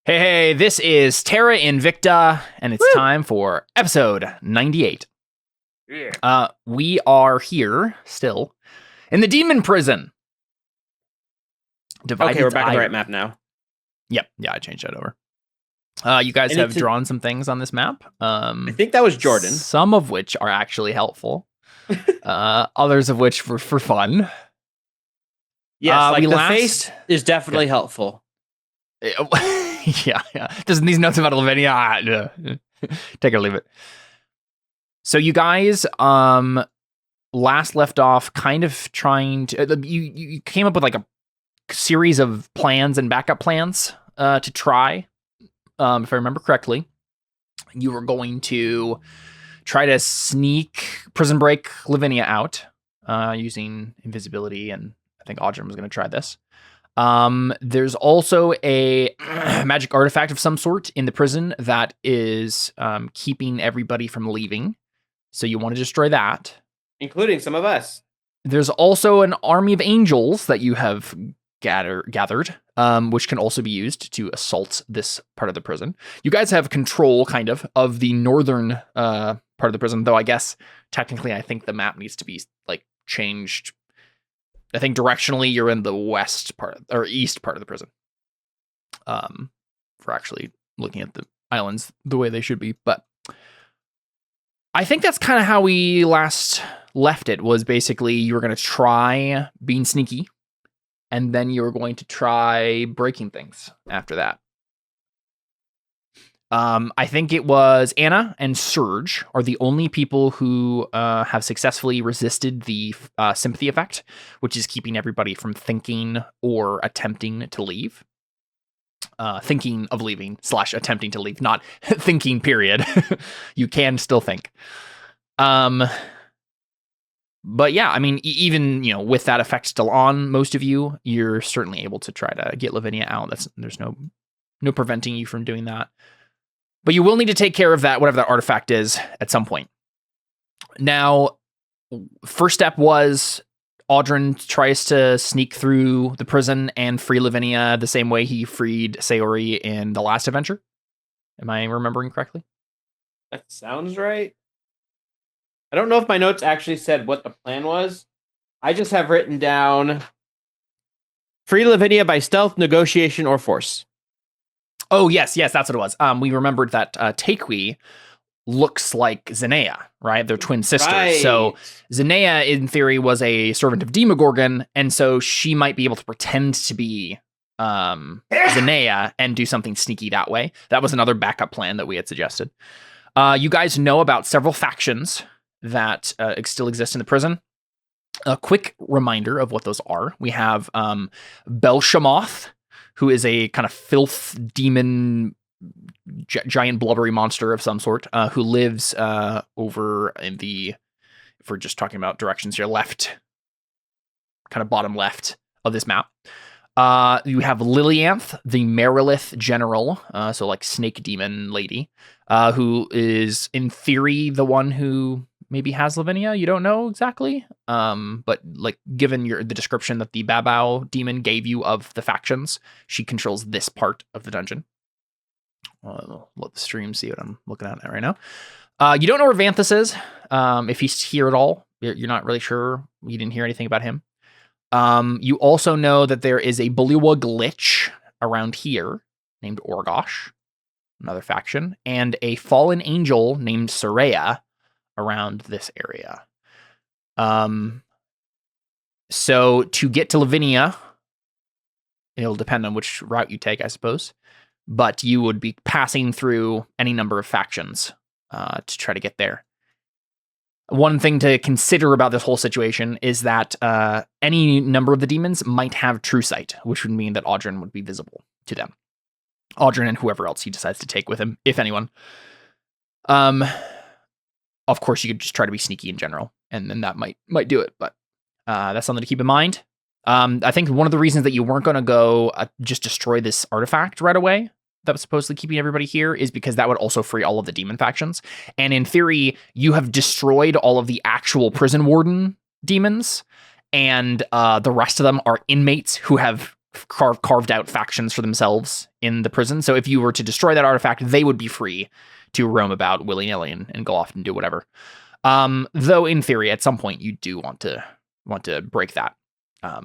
Hey, this is Terra Invicta, and it's time for episode 98. Yeah. We are here still in the demon prison. Okay, we're back on the right map now. Yep, yeah, I changed that over. You guys have drawn some things on this map. I think that was Jordan. Some of which are actually helpful. Others of which were for fun. Yes, the face is definitely helpful. Yeah. Doesn't these notes about Lavinia? Take it or leave it. So you guys last left off kind of trying to... You came up with like a series of plans and backup plans to try. If I remember correctly, you were going to try to prison break Lavinia out using invisibility, and I think Audrey was going to try this. There's also a magic artifact of some sort in the prison that is keeping everybody from leaving. So you want to destroy that. Including some of us. There's also an army of angels that you have gathered, which can also be used to assault this part of the prison. You guys have control, kind of the northern part of the prison, though I guess technically I think the map needs to be like changed. I think directionally you're in the west part or east part of the prison. For actually looking at the islands the way they should be, but I think that's kind of how we last left it. Was basically you were going to try being sneaky, and then you were going to try breaking things after that. I think it was Anna and Serge are the only people who have successfully resisted the sympathy effect, which is keeping everybody from thinking or attempting to leave. Thinking of leaving / attempting to leave, not thinking, period. You can still think. But yeah, I mean, even, with that effect still on most of you, you're certainly able to try to get Lavinia out. There's no preventing you from doing that. But you will need to take care of that, whatever that artifact is, at some point. Now, first step was Audrin tries to sneak through the prison and free Lavinia the same way he freed Sayori in the last adventure. Am I remembering correctly? That sounds right. I don't know if my notes actually said what the plan was. I just have written down free Lavinia by stealth, negotiation, or force. Oh, yes, that's what it was. We remembered that Takui looks like Zenea, right? They're twin sisters. Right. So Zenea, in theory, was a servant of Demogorgon, and so she might be able to pretend to be Zenea and do something sneaky that way. That was another backup plan that we had suggested. You guys know about several factions that still exist in the prison. A quick reminder of what those are. We have Belshamoth, who is a kind of filth demon, giant blubbery monster of some sort, who lives over in the, if we're just talking about directions here, left, kind of bottom left of this map. You have Lilianth, the Merilith general, so like snake demon lady, who is in theory the one who maybe has Lavinia. You don't know exactly, but like given the description that the Babao demon gave you of the factions, she controls this part of the dungeon. Let the stream see what I'm looking at right now. You don't know where Vanthus is. If he's here at all, you're not really sure. You didn't hear anything about him. You also know that there is a Buliwa glitch around here named Orgosh, another faction, and a fallen angel named Soraya around this area. So to get to Lavinia, it'll depend on which route you take, I suppose, but you would be passing through any number of factions to try to get there. One thing to consider about this whole situation is that any number of the demons might have true sight, which would mean that Audrin would be visible to them. Audrin and whoever else he decides to take with him, if anyone. Of course, you could just try to be sneaky in general, and then that might do it, but that's something to keep in mind. I think one of the reasons that you weren't going to go just destroy this artifact right away that was supposedly keeping everybody here is because that would also free all of the demon factions. And in theory, you have destroyed all of the actual prison warden demons, and the rest of them are inmates who have carved out factions for themselves in the prison. So if you were to destroy that artifact, they would be free to roam about willy-nilly and go off and do whatever. Though in theory, at some point, you do want to break that. I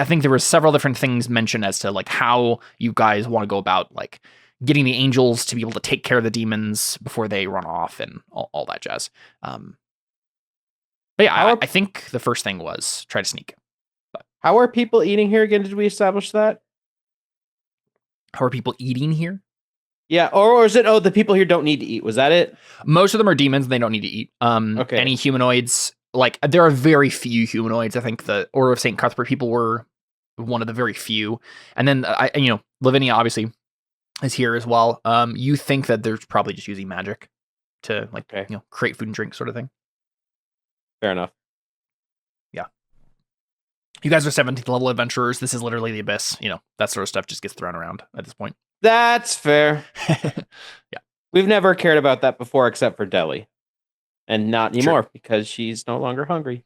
think there were several different things mentioned as to like how you guys want to go about like getting the angels to be able to take care of the demons before they run off and all that jazz. But yeah, I think the first thing was try to sneak. But how are people eating here again? Did we establish that? How are people eating here? Yeah, or is it, the people here don't need to eat? Was that it? Most of them are demons and they don't need to eat. Okay. Any humanoids, like there are very few humanoids. I think the Order of St. Cuthbert people were one of the very few. And then, Lavinia obviously is here as well. You think that they're probably just using magic to create food and drink sort of thing. Fair enough. Yeah. You guys are 17th level adventurers. This is literally the abyss. That sort of stuff just gets thrown around at this point. That's fair. Yeah. We've never cared about that before except for Deli. And not anymore because she's no longer hungry.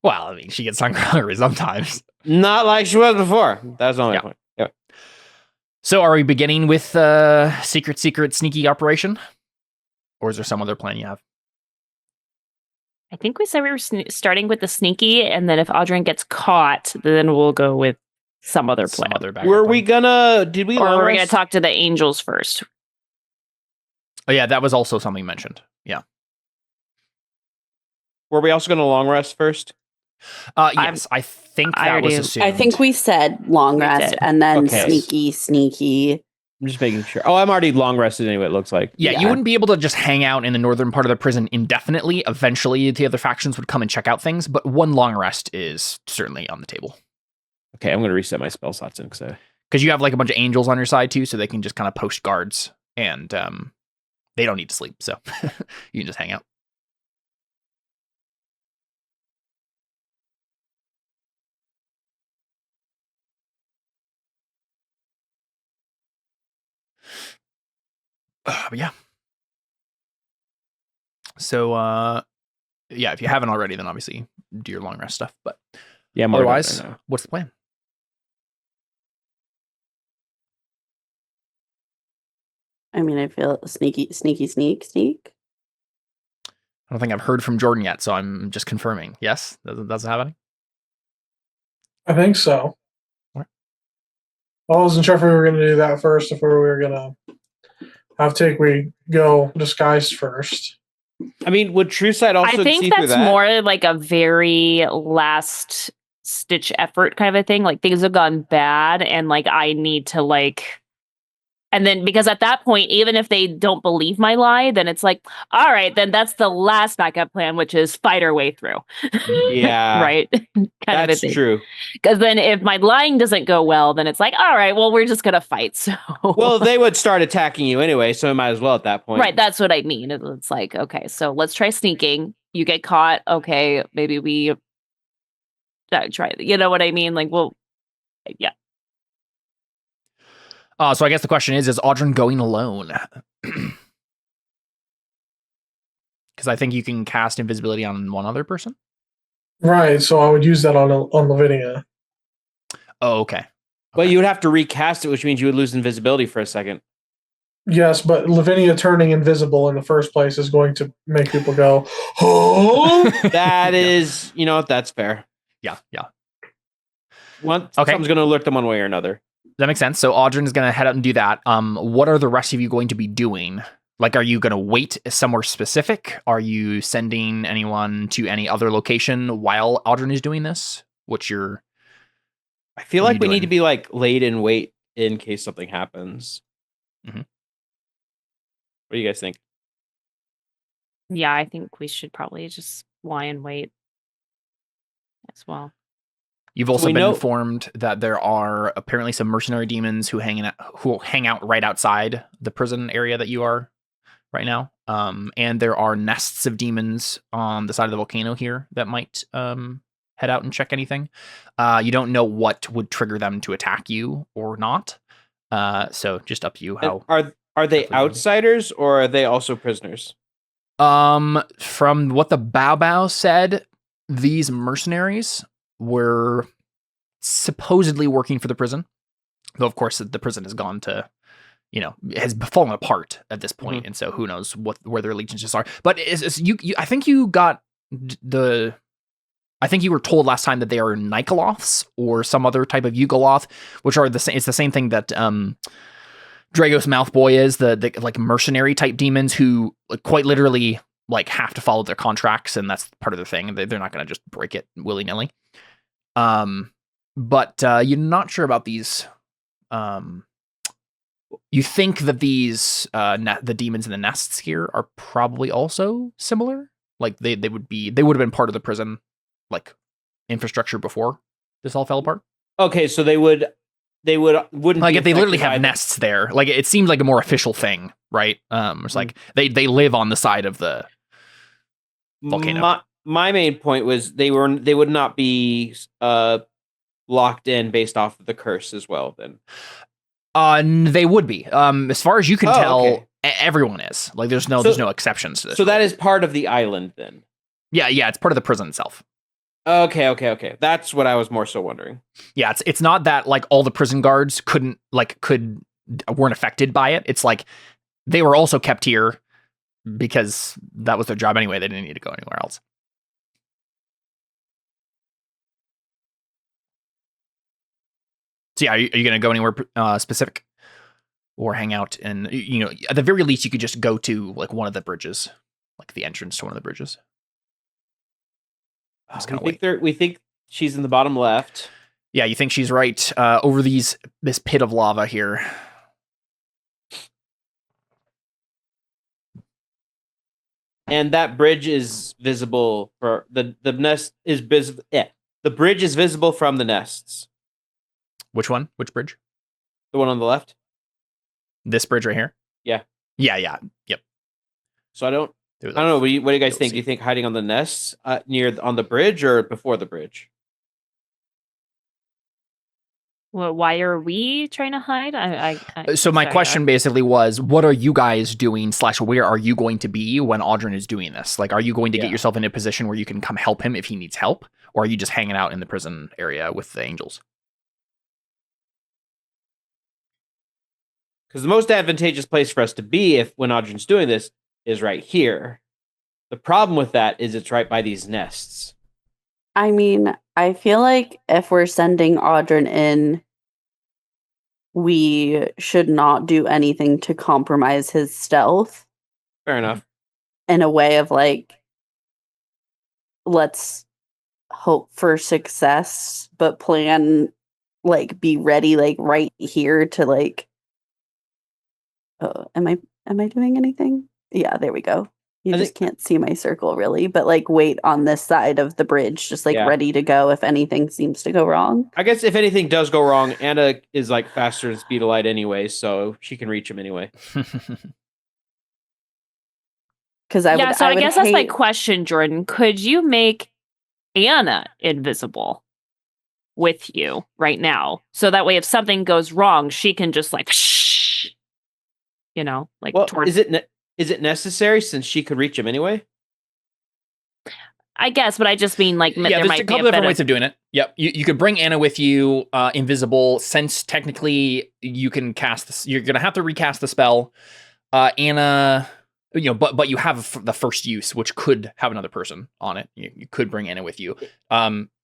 Well, I mean, she gets hungry sometimes. Not like she was before. That's the only point. Yeah. So are we beginning with secret sneaky operation? Or is there some other plan you have? I think we said we were starting with the sneaky, and then if Audryn gets caught, then we'll go with some other plan. Were we gonna? Did we? Or were we gonna talk to the angels first? Oh yeah, that was also something mentioned. Yeah. Were we also gonna long rest first? Yes, I think that was assumed. I think we said long rest and then sneaky. I'm just making sure. Oh, I'm already long rested anyway, it looks like. Yeah, you wouldn't be able to just hang out in the northern part of the prison indefinitely. Eventually, the other factions would come and check out things, but one long rest is certainly on the table. Okay, I'm going to reset my spell slots in because you have like a bunch of angels on your side too, so they can just kind of post guards, and they don't need to sleep, so you can just hang out. But yeah. So, if you haven't already, then obviously do your long rest stuff. But yeah, otherwise, what's the plan? I mean, I feel sneak. I don't think I've heard from Jordan yet, so I'm just confirming. Yes, that's happening. I think so. Right. I wasn't sure if we were going to do that first, if we were going to have we go disguised first. I mean, would True Sight also? I think that's more like a very last stitch effort kind of a thing. Like things have gone bad, and like I need to and then because at that point, even if they don't believe my lie, then it's like, all right, then that's the last backup plan, which is fight our way through. Yeah, right. That's true. Because then if my lying doesn't go well, then it's like, all right, well, we're just gonna fight. So well, they would start attacking you anyway, so it might as well at that point. Right. That's what I mean. It's like, okay, so let's try sneaking. You get caught. Okay, maybe we try. You know what I mean? Like, well, yeah. So I guess the question is Audryn going alone? Because I think you can cast invisibility on one other person. Right, so I would use that on Lavinia. Oh, okay. Well, you would have to recast it, which means you would lose invisibility for a second. Yes, but Lavinia turning invisible in the first place is going to make people go, oh! That is, that's fair. Yeah. Someone's going to alert them one way or another. That makes sense. So Audryn is going to head out and do that. What are the rest of you going to be doing? Like, are you going to wait somewhere specific? Are you sending anyone to any other location while Audryn is doing this? I feel like we need to be laid in wait in case something happens. Mm-hmm. What do you guys think? Yeah, I think we should probably just lie in wait as well. You've also been informed that there are apparently some mercenary demons who hang out right outside the prison area that you are right now. And there are nests of demons on the side of the volcano here that might head out and check anything. You don't know what would trigger them to attack you or not. So just up to you. How are they outsiders or are they also prisoners? From what the Bao said, these mercenaries were supposedly working for the prison, though of course the prison has gone to, has fallen apart at this point, and so who knows where their allegiances are. But I think you got I think you were told last time that they are Nikoloths or some other type of Yugoloth, which are it's the same thing that Dragos Mouthboy is, the like mercenary type demons who quite literally like have to follow their contracts, and that's part of their thing. They're not going to just break it willy-nilly. But you're not sure about these. You think that these the demons in the nests here are probably also similar. Like they would have been part of the prison like infrastructure before this all fell apart. Okay, so they wouldn't like if they literally have nests there. Like it seems like a more official thing, right? It's like they live on the side of the volcano. My main point was they would not be locked in based off of the curse as well. Then they would be. As far as you can tell, okay. Everyone is. Like there's no exceptions to this. So that is part of the island then. Yeah, it's part of the prison itself. Okay. That's what I was more so wondering. Yeah, it's not that like all the prison guards weren't affected by it. It's like they were also kept here because that was their job anyway. They didn't need to go anywhere else. So yeah, are you going to go anywhere specific or hang out? And at the very least, you could just go to like one of the bridges, like the entrance to one of the bridges. We think she's in the bottom left. Yeah, you think she's right over this pit of lava here. And that bridge is visible for the nest is visible. Yeah, the bridge is visible from the nests. Which one? Which bridge? The one on the left. This bridge right here? Yeah. Yep. So I don't know. What do you guys think? Do you think hiding on the nests on the bridge or before the bridge? Well, why are we trying to hide? So my question basically was, what are you guys doing / where are you going to be when Audrin is doing this? Like, are you going to get yourself in a position where you can come help him if he needs help? Or are you just hanging out in the prison area with the angels? Because the most advantageous place for us to be when Audrin's doing this is right here. The problem with that is it's right by these nests. I mean, I feel like if we're sending Audrin in, we should not do anything to compromise his stealth. Fair enough. In a way of like, let's hope for success, but plan, like, be ready, like, right here to, like, am I doing anything? Yeah, there we go. You just can't see my circle really, but like wait on this side of the bridge, just like ready to go if anything seems to go wrong. I guess if anything does go wrong, Anna is like faster than speed of light anyway, so she can reach him anyway. Because I guess that's my question, Jordan. Could you make Anna invisible with you right now, so that way if something goes wrong, she can just like like towards. Is it necessary since she could reach him anyway? I guess, but I just mean like there might a couple different ways of doing it. Yep, you could bring Anna with you, invisible. Since technically you can cast this, you're gonna have to recast the spell. Anna, but you have the first use, which could have another person on it. You could bring Anna with you.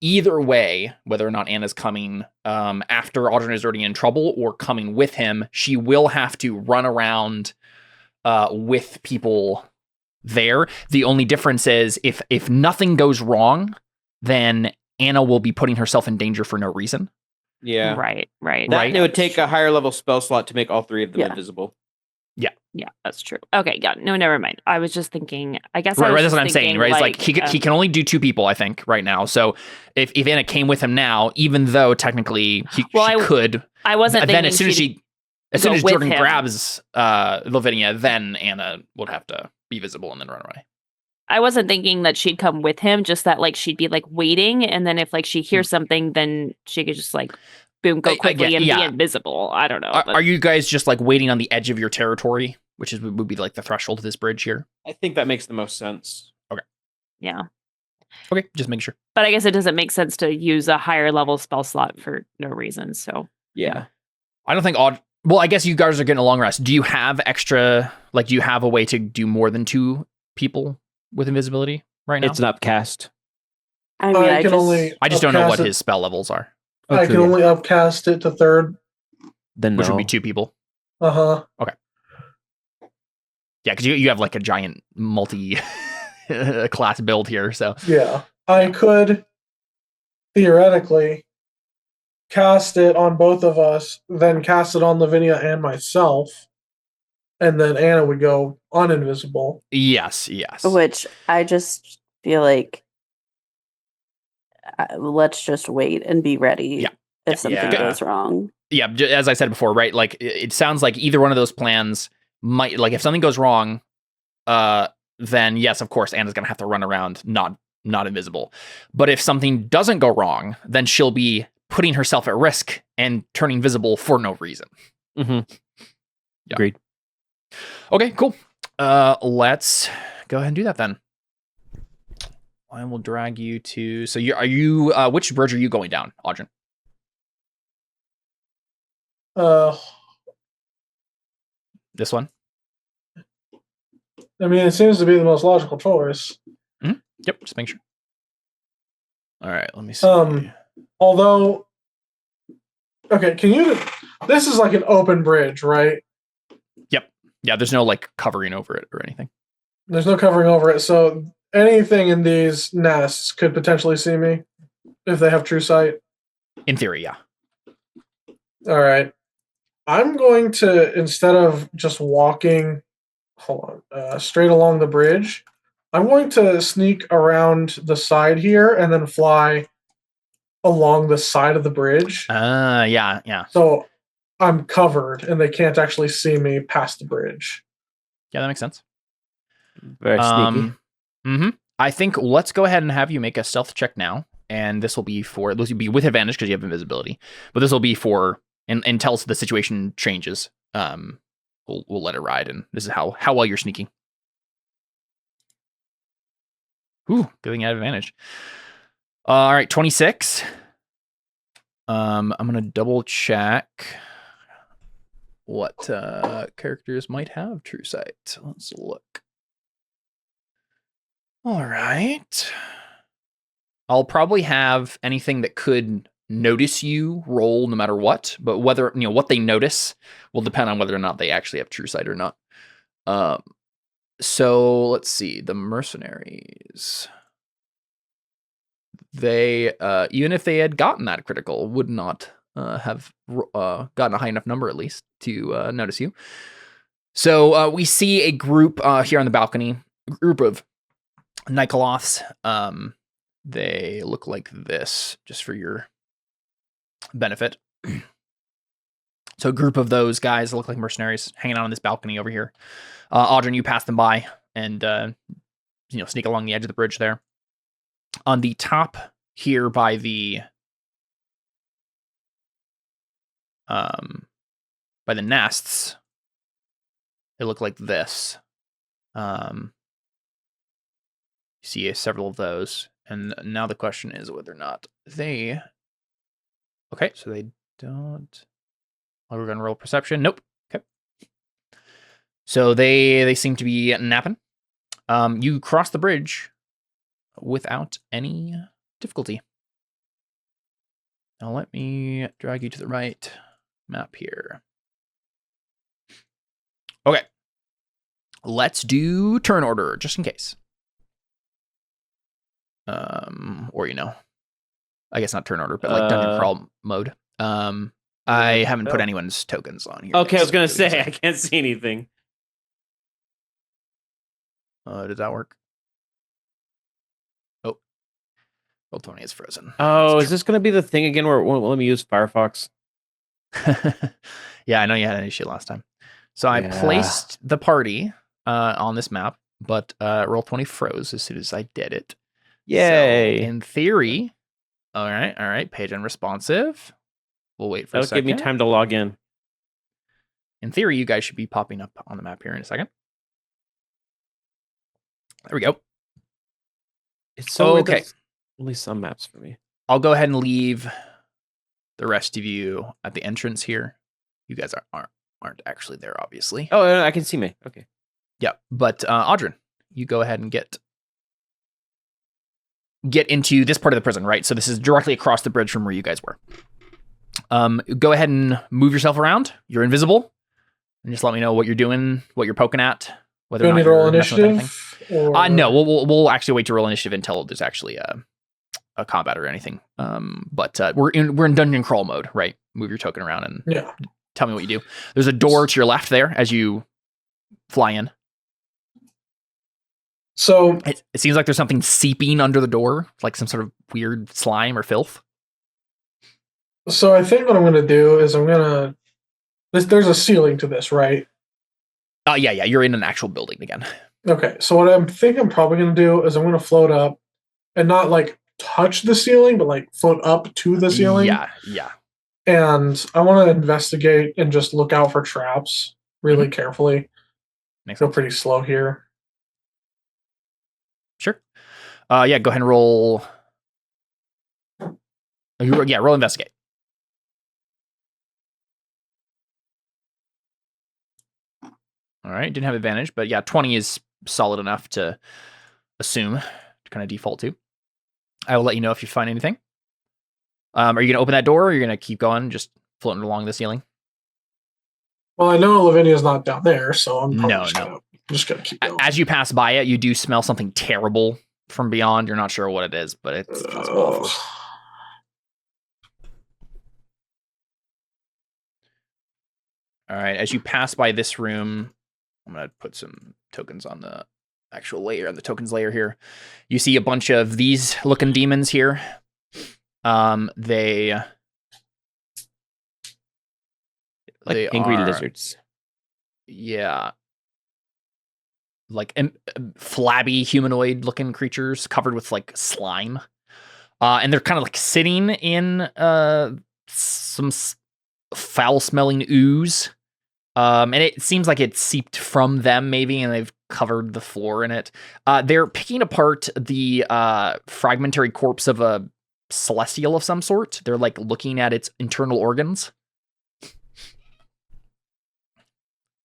Either way, whether or not Anna's coming after Audrin is already in trouble or coming with him, she will have to run around with people there. The only difference is if nothing goes wrong, then Anna will be putting herself in danger for no reason. Yeah. Right. It would take a higher level spell slot to make all three of them invisible. Yeah, that's true. Okay, got it. No, never mind. I was just thinking, I guess right, that's what I'm saying, right? It's like he can only do 2 people, I think, right now. So if Anna came with him now, even though technically she could, I wasn't thinking then as soon as Jordan grabs Lavinia, then Anna would have to be visible and then run away. I wasn't thinking that she'd come with him, just that like she'd be like waiting, and then if like she hears something, then she could just like boom, go quickly and be invisible. I don't know. Are you guys just like waiting on the edge of your territory, which would be like the threshold of this bridge here? I think that makes the most sense. Okay. Yeah. Okay, just make sure. But I guess it doesn't make sense to use a higher level spell slot for no reason. So Yeah. I don't think odd. Well, I guess you guys are getting a long rest. Do you have extra? Like, do you have a way to do more than 2 people with invisibility right now? It's an upcast. I mean, I just don't know what upcast his spell levels are. I can only upcast it to 3rd. Then Which would be 2 people. Uh-huh. Yeah, because you have like a giant multi class build here. So Yeah. I could theoretically cast it on both of us, then cast it on Lavinia and myself, and then Anna would go uninvisible. yes. Which I just feel like let's just wait and be ready if something goes wrong. Yeah, as I said before, right? Like it sounds like either one of those plans might, like if something goes wrong, then yes, of course, Anna's gonna have to run around not invisible. But if something doesn't go wrong, then she'll be putting herself at risk and turning visible for no reason. Mm-hmm. Yeah. Agreed. Okay, cool. Let's go ahead and do that then. I will drag you to. So which bridge are you going down, Audrey? This one. I mean, it seems to be the most logical choice. Mm-hmm. Yep, just make sure. All right, let me see. Although, okay, this is like an open bridge, right? Yep. Yeah, there's no like covering over it or anything. There's no covering over it, so anything in these nests could potentially see me if they have true sight. In theory, yeah. All right. I'm going to, instead of just walking, straight along the bridge, I'm going to sneak around the side here and then fly along the side of the bridge. Yeah. So I'm covered and they can't actually see me past the bridge. Yeah, that makes sense. Very sneaky. Mm-hmm. I think let's go ahead and have you make a stealth check now. And this will be with advantage because you have invisibility. But this will be for until the situation changes. We'll let it ride, and this is how well you're sneaking. Ooh, giving you advantage. All right, 26. I'm gonna double check what characters might have true sight. Let's look. All right. I'll probably have anything that could notice you roll no matter what, but whether what they notice will depend on whether or not they actually have true sight or not. So let's see, the mercenaries. They even if they had gotten that critical, would not have gotten a high enough number at least to notice you. So we see a group here on the balcony, a group of Nikoloths. They look like this, just for your benefit. So a group of those guys look like mercenaries hanging out on this balcony over here. Audrey, you pass them by and sneak along the edge of the bridge there. On the top here by the nests, they look like this. You see several of those. And now the question is whether or not they... Okay, so they don't... We're going to roll perception. Nope. Okay. So they seem to be napping. You cross the bridge without any difficulty. Now let me drag you to the right map here. Okay. Let's do turn order, just in case. Or I guess not turn order, but like dungeon crawl mode. I haven't put anyone's tokens on here. Okay, I was gonna say I can't see anything. Does that work? Oh, Roll20 is frozen. Oh, is this gonna be the thing again where it won't let me use Firefox? Yeah, I know you had an issue last time. So I placed the party on this map, but Roll20 froze as soon as I did it. Yay! So in theory, all right. Page unresponsive. We'll wait for a second. That'll give me time to log in. In theory, you guys should be popping up on the map here in a second. There we go. It's so okay. Only some maps for me. I'll go ahead and leave the rest of you at the entrance here. You guys aren't actually there, obviously. Oh, no, I can see me. Okay. Yeah, but Audrin, you go ahead and get into this part of the prison, right? So this is directly across the bridge from where you guys were. Go ahead and move yourself around. You're invisible. And just let me know what you're doing, what you're poking at. Whether Do or I not need to roll you're messing with initiative? Or... No, we'll actually wait to roll initiative until there's actually a combat or anything. But we're in dungeon crawl mode, right? Move your token around and tell me what you do. There's a door to your left there as you fly in. So it seems like there's something seeping under the door, like some sort of weird slime or filth. So I think what I'm going to do is there's a ceiling to this, right? Yeah. You're in an actual building again. Okay. So what I'm probably going to do is I'm going to float up and not like touch the ceiling, but like float up to the ceiling. Yeah. And I want to investigate and just look out for traps really carefully. Makes Go sense. pretty slow here. Sure. Go ahead and roll. Roll investigate. All right, didn't have advantage, but 20 is solid enough to assume to kind of default to. I will let you know if you find anything. Are you going to open that door, or are you going to keep going, just floating along the ceiling? Well, I know Lavinia's not down there, so I'm probably just going to keep going. As you pass by it, you do smell something terrible from beyond. You're not sure what it is, but it smells awful. All right, as you pass by this room, I'm going to put some tokens on the actual layer, on the tokens layer here. You see a bunch of these looking demons here. They angry lizards. Yeah. Like flabby humanoid looking creatures covered with like slime. And they're kind of like sitting in some foul smelling ooze. And it seems like it seeped from them maybe, and they've covered the floor in it. They're picking apart the fragmentary corpse of a celestial of some sort. They're like looking at its internal organs.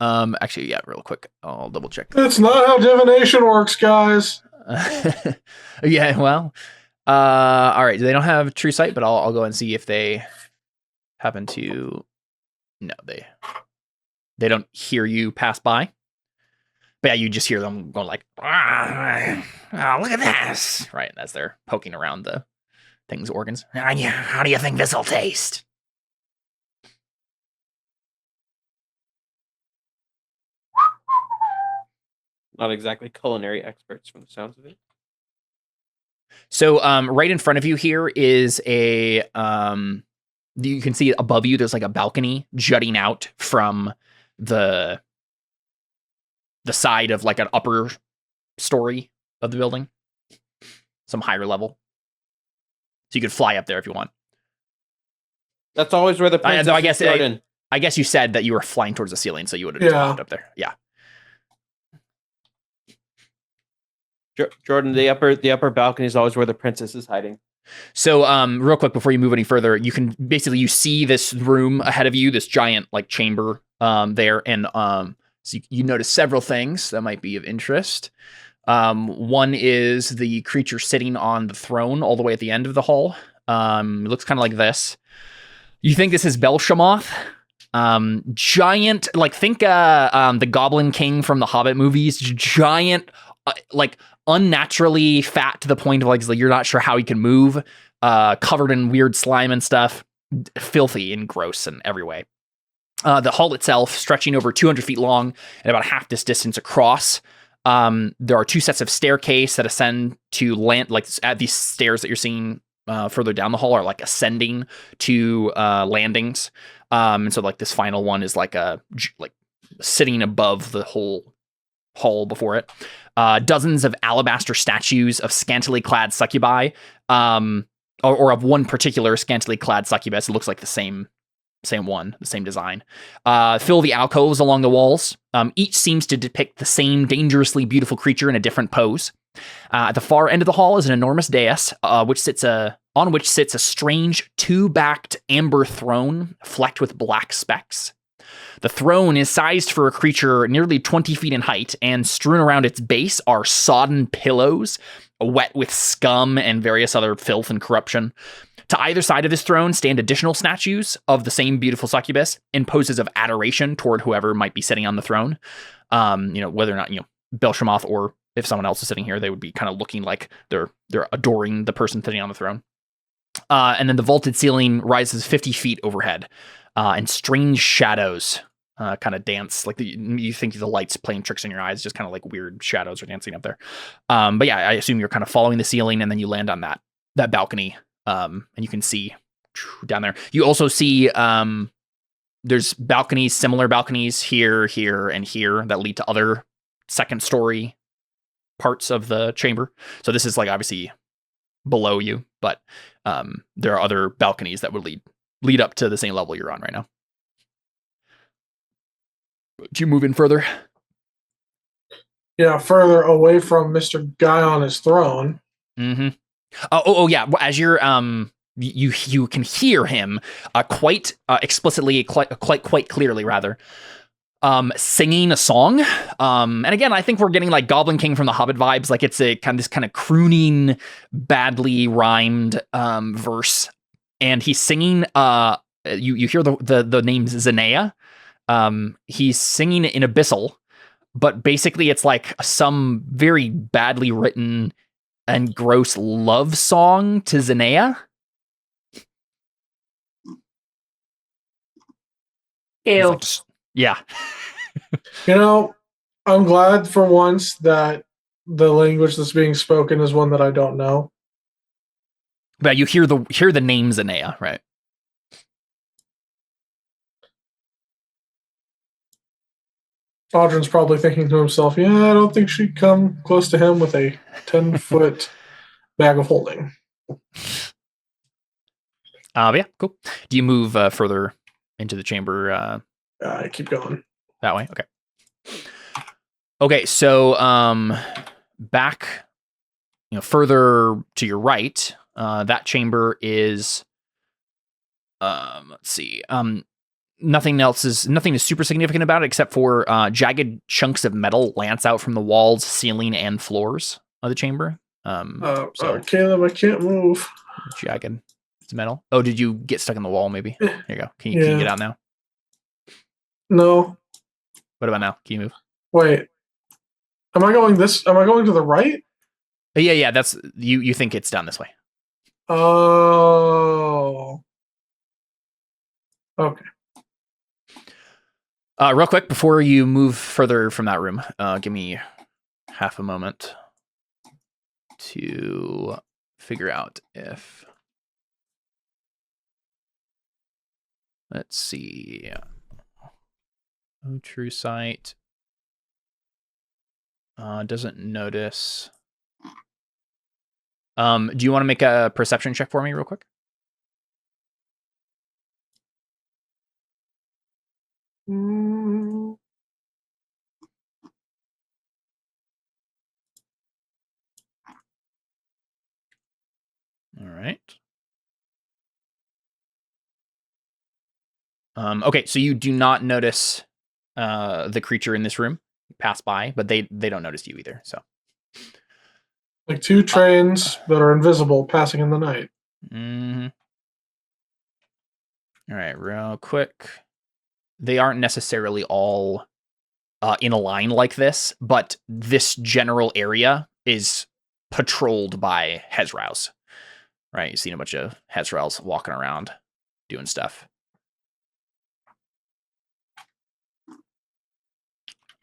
Actually, real quick, I'll double check. That's not how divination works, guys. Well, all right. They don't have true sight, but I'll go and see if they happen to. No, they don't hear you pass by. But you just hear them going like, look at this, right? As they're poking around the thing's organs. How do you think this will taste? Not exactly culinary experts from the sounds of it. So right in front of you here is a you can see above you there's like a balcony jutting out from the side of like an upper story of the building, some higher level. So you could fly up there if you want. That's always where the I guess you said that you were flying towards the ceiling, so you would have popped up there. Yeah. Jordan, the upper balcony is always where the princess is hiding. So, real quick before you move any further, you see this room ahead of you, this giant like chamber there, and so you notice several things that might be of interest. One is the creature sitting on the throne all the way at the end of the hall. It looks kind of like this. You think this is Belshamoth? Giant, like think the Goblin King from the Hobbit movies. Giant, like unnaturally fat to the point of like you're not sure how he can move. Covered in weird slime and stuff. Filthy and gross in every way. The hall itself, stretching over 200 feet long and about half this distance across. There are two sets of staircase that ascend to land, like at these stairs that you're seeing further down the hall are like ascending to landings. And so like this final one is like sitting above the whole hall before it. Dozens of alabaster statues of scantily clad succubi, or of one particular scantily clad succubus. It looks like the same one, the same design. Fill the alcoves along the walls. Each seems to depict the same dangerously beautiful creature in a different pose. At the far end of the hall is an enormous dais, on which sits a strange two-backed amber throne flecked with black specks. The throne is sized for a creature nearly 20 feet in height, and strewn around its base are sodden pillows, wet with scum and various other filth and corruption. To either side of this throne stand additional statues of the same beautiful succubus in poses of adoration toward whoever might be sitting on the throne. Whether or not, Belshamoth or if someone else is sitting here, they would be kind of looking like they're adoring the person sitting on the throne. And then the vaulted ceiling rises 50 feet overhead, and strange shadows kind of dance. Like you think the light's playing tricks in your eyes, just kind of like weird shadows are dancing up there. But yeah, I assume you're kind of following the ceiling, and then you land on that balcony, and you can see down there. You also see there's balconies, similar balconies here, and here that lead to other second story parts of the chamber. So this is like obviously below you, but there are other balconies that would lead up to the same level you're on right now. Do you move in further? Yeah, further away from Mr. Guy on his throne. Mm-hmm. Oh yeah. As you're you can hear him quite explicitly, quite clearly rather, singing a song. And again, I think we're getting like Goblin King from the Hobbit vibes. Like it's this kind of crooning, badly rhymed verse, and he's singing. You hear the name Zanea. He's singing in Abyssal, but basically it's like some very badly written and gross love song to Zanea. Ew. Like, yeah. I'm glad for once that the language that's being spoken is one that I don't know. But you hear the name Zanea, right? Audryn's probably thinking to himself, yeah, I don't think she'd come close to him with a 10-foot bag of holding. Yeah, cool. Do you move further into the chamber? I keep going. That way? Okay. Okay, so back further to your right, that chamber is let's see. Nothing is super significant about it except for jagged chunks of metal lance out from the walls, ceiling, and floors of the chamber. Caleb, I can't move. Jagged. It's metal. Oh, did you get stuck in the wall maybe? Here you go. Can you get out now? No. What about now? Can you move? Wait. Am I going to the right? Yeah, that's you think it's down this way. Oh. Okay. Real quick, before you move further from that room, give me half a moment to figure out if... Let's see. Oh, true sight. Doesn't notice. Do you want to make a perception check for me real quick? All right. Okay, so you do not notice the creature in this room pass by, but they don't notice you either. So, like two trains that are invisible passing in the night. Mm-hmm. All right, real quick. They aren't necessarily all in a line like this, but this general area is patrolled by Hezraus. Right, you've seen a bunch of Hezraus walking around doing stuff.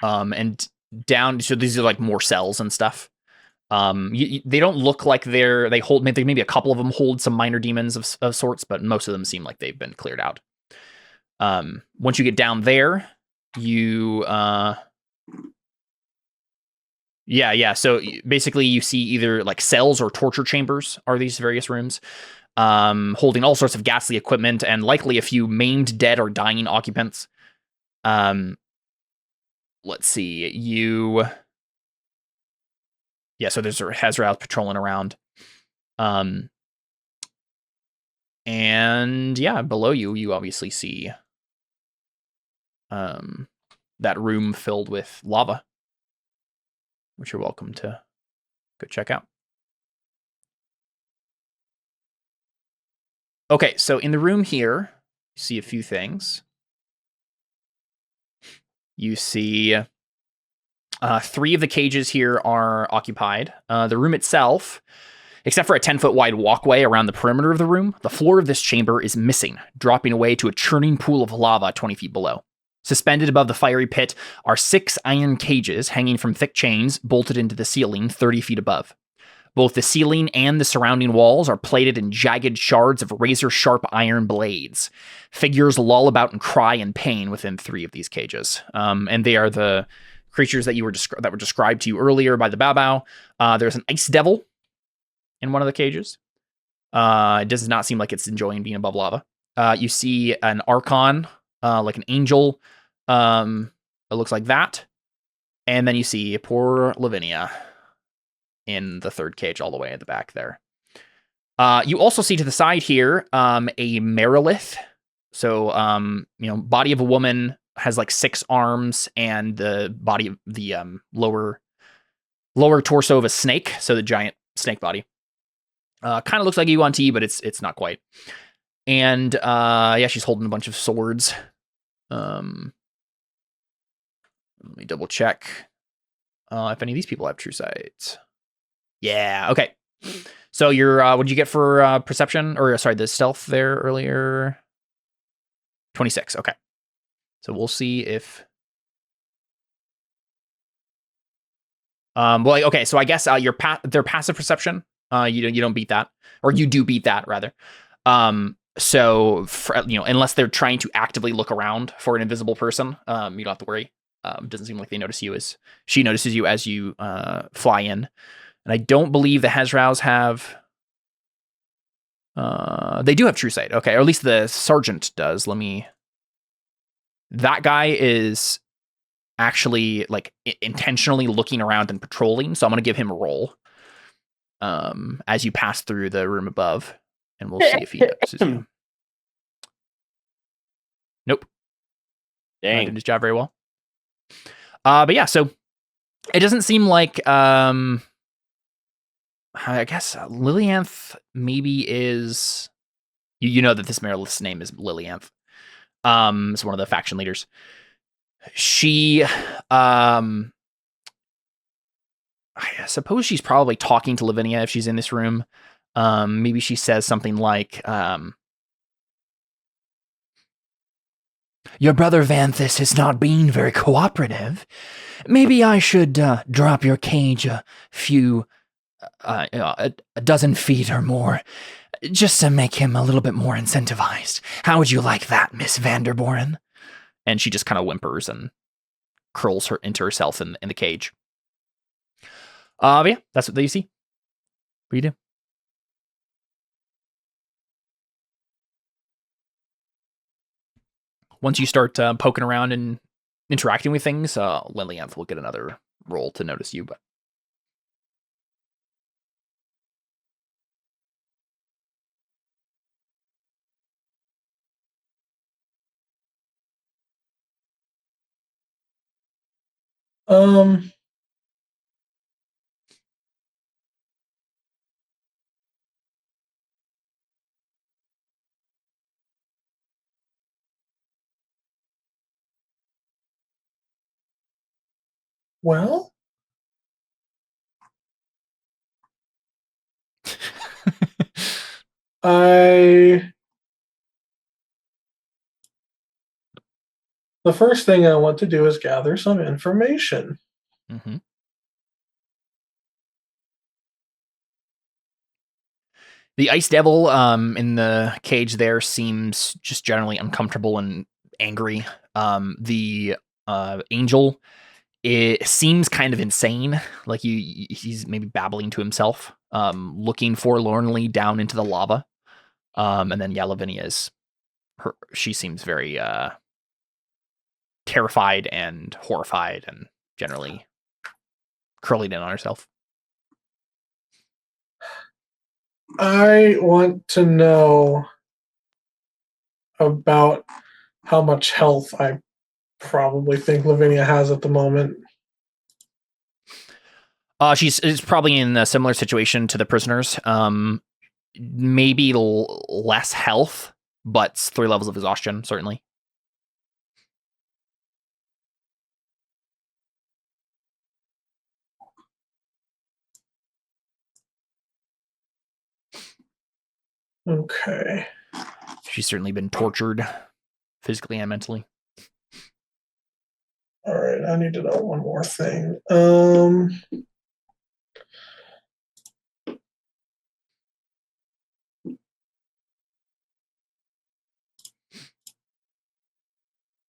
And down, so these are like more cells and stuff. They don't look like they hold, maybe a couple of them hold some minor demons of sorts, but most of them seem like they've been cleared out. Once you get down there, you, so basically you see either like cells or torture chambers are these various rooms, holding all sorts of ghastly equipment and likely a few maimed, dead, or dying occupants. Let's see, Yeah, so there's Hezrael patrolling around. And yeah, below you, you obviously see that room filled with lava, which you're welcome to go check out. Okay, so in the room here, you see a few things. You see 3 of the cages here are occupied. The room itself, except for a 10-foot wide walkway around the perimeter of the room, the floor of this chamber is missing, dropping away to a churning pool of lava 20 feet below. Suspended above the fiery pit are 6 iron cages hanging from thick chains bolted into the ceiling 30 feet above. Both the ceiling and the surrounding walls are plated in jagged shards of razor-sharp iron blades. Figures loll about and cry in pain within 3 of these cages. And they are the creatures that were described to you earlier by the Babao. There's an ice devil in one of the cages. It does not seem like it's enjoying being above lava. You see an archon, like an angel. It looks like that. And then you see poor Lavinia in the 3rd cage all the way at the back there. You also see to the side here a Merilith. So, body of a woman has like 6 arms, and the body of the lower torso of a snake. So the giant snake body. Kind of looks like a Yuan Ti, but it's not quite. And she's holding a bunch of swords. Let me double check if any of these people have true sight. Yeah, okay. So your what did you get for perception? Or sorry, the stealth there earlier? 26, okay. So we'll see if okay, so I guess their passive perception, you don't beat that. Or you do beat that, rather. So unless they're trying to actively look around for an invisible person, you don't have to worry. It doesn't seem like they notice you as she notices you as you fly in. And I don't believe the Hezraus have. They do have true sight, okay, or at least the sergeant does. That guy is actually like intentionally looking around and patrolling, so I'm gonna give him a roll. As you pass through the room above, and we'll see if he notices you. Nope. Dang. Did his job very well. But yeah, so it doesn't seem like I guess Lilianth maybe is. You know that this Merilith's name is Lilianth. It's one of the faction leaders. She, I suppose she's probably talking to Lavinia if she's in this room. Maybe she says something like, "Your brother Vanthus has not been very cooperative. Maybe I should drop your cage a few, a dozen feet or more, just to make him a little bit more incentivized. How would you like that, Miss Vanderboren?" And she just kind of whimpers and curls her into herself in the cage. But yeah, that's what you see. What do you do? Once you start poking around and interacting with things, Lilianth will get another roll to notice you, but Well, the first thing I want to do is gather some information. Mm-hmm. The ice devil in the cage there seems just generally uncomfortable and angry. The angel, it seems kind of insane, like he's maybe babbling to himself, looking forlornly down into the lava. And then Lavinia she seems very terrified and horrified and generally curling in on herself. I want to know about how much health I probably think Lavinia has at the moment. She's probably in a similar situation to the prisoners. Maybe less health, but 3 levels of exhaustion, certainly. Okay. She's certainly been tortured, physically and mentally. All right, I need to know one more thing.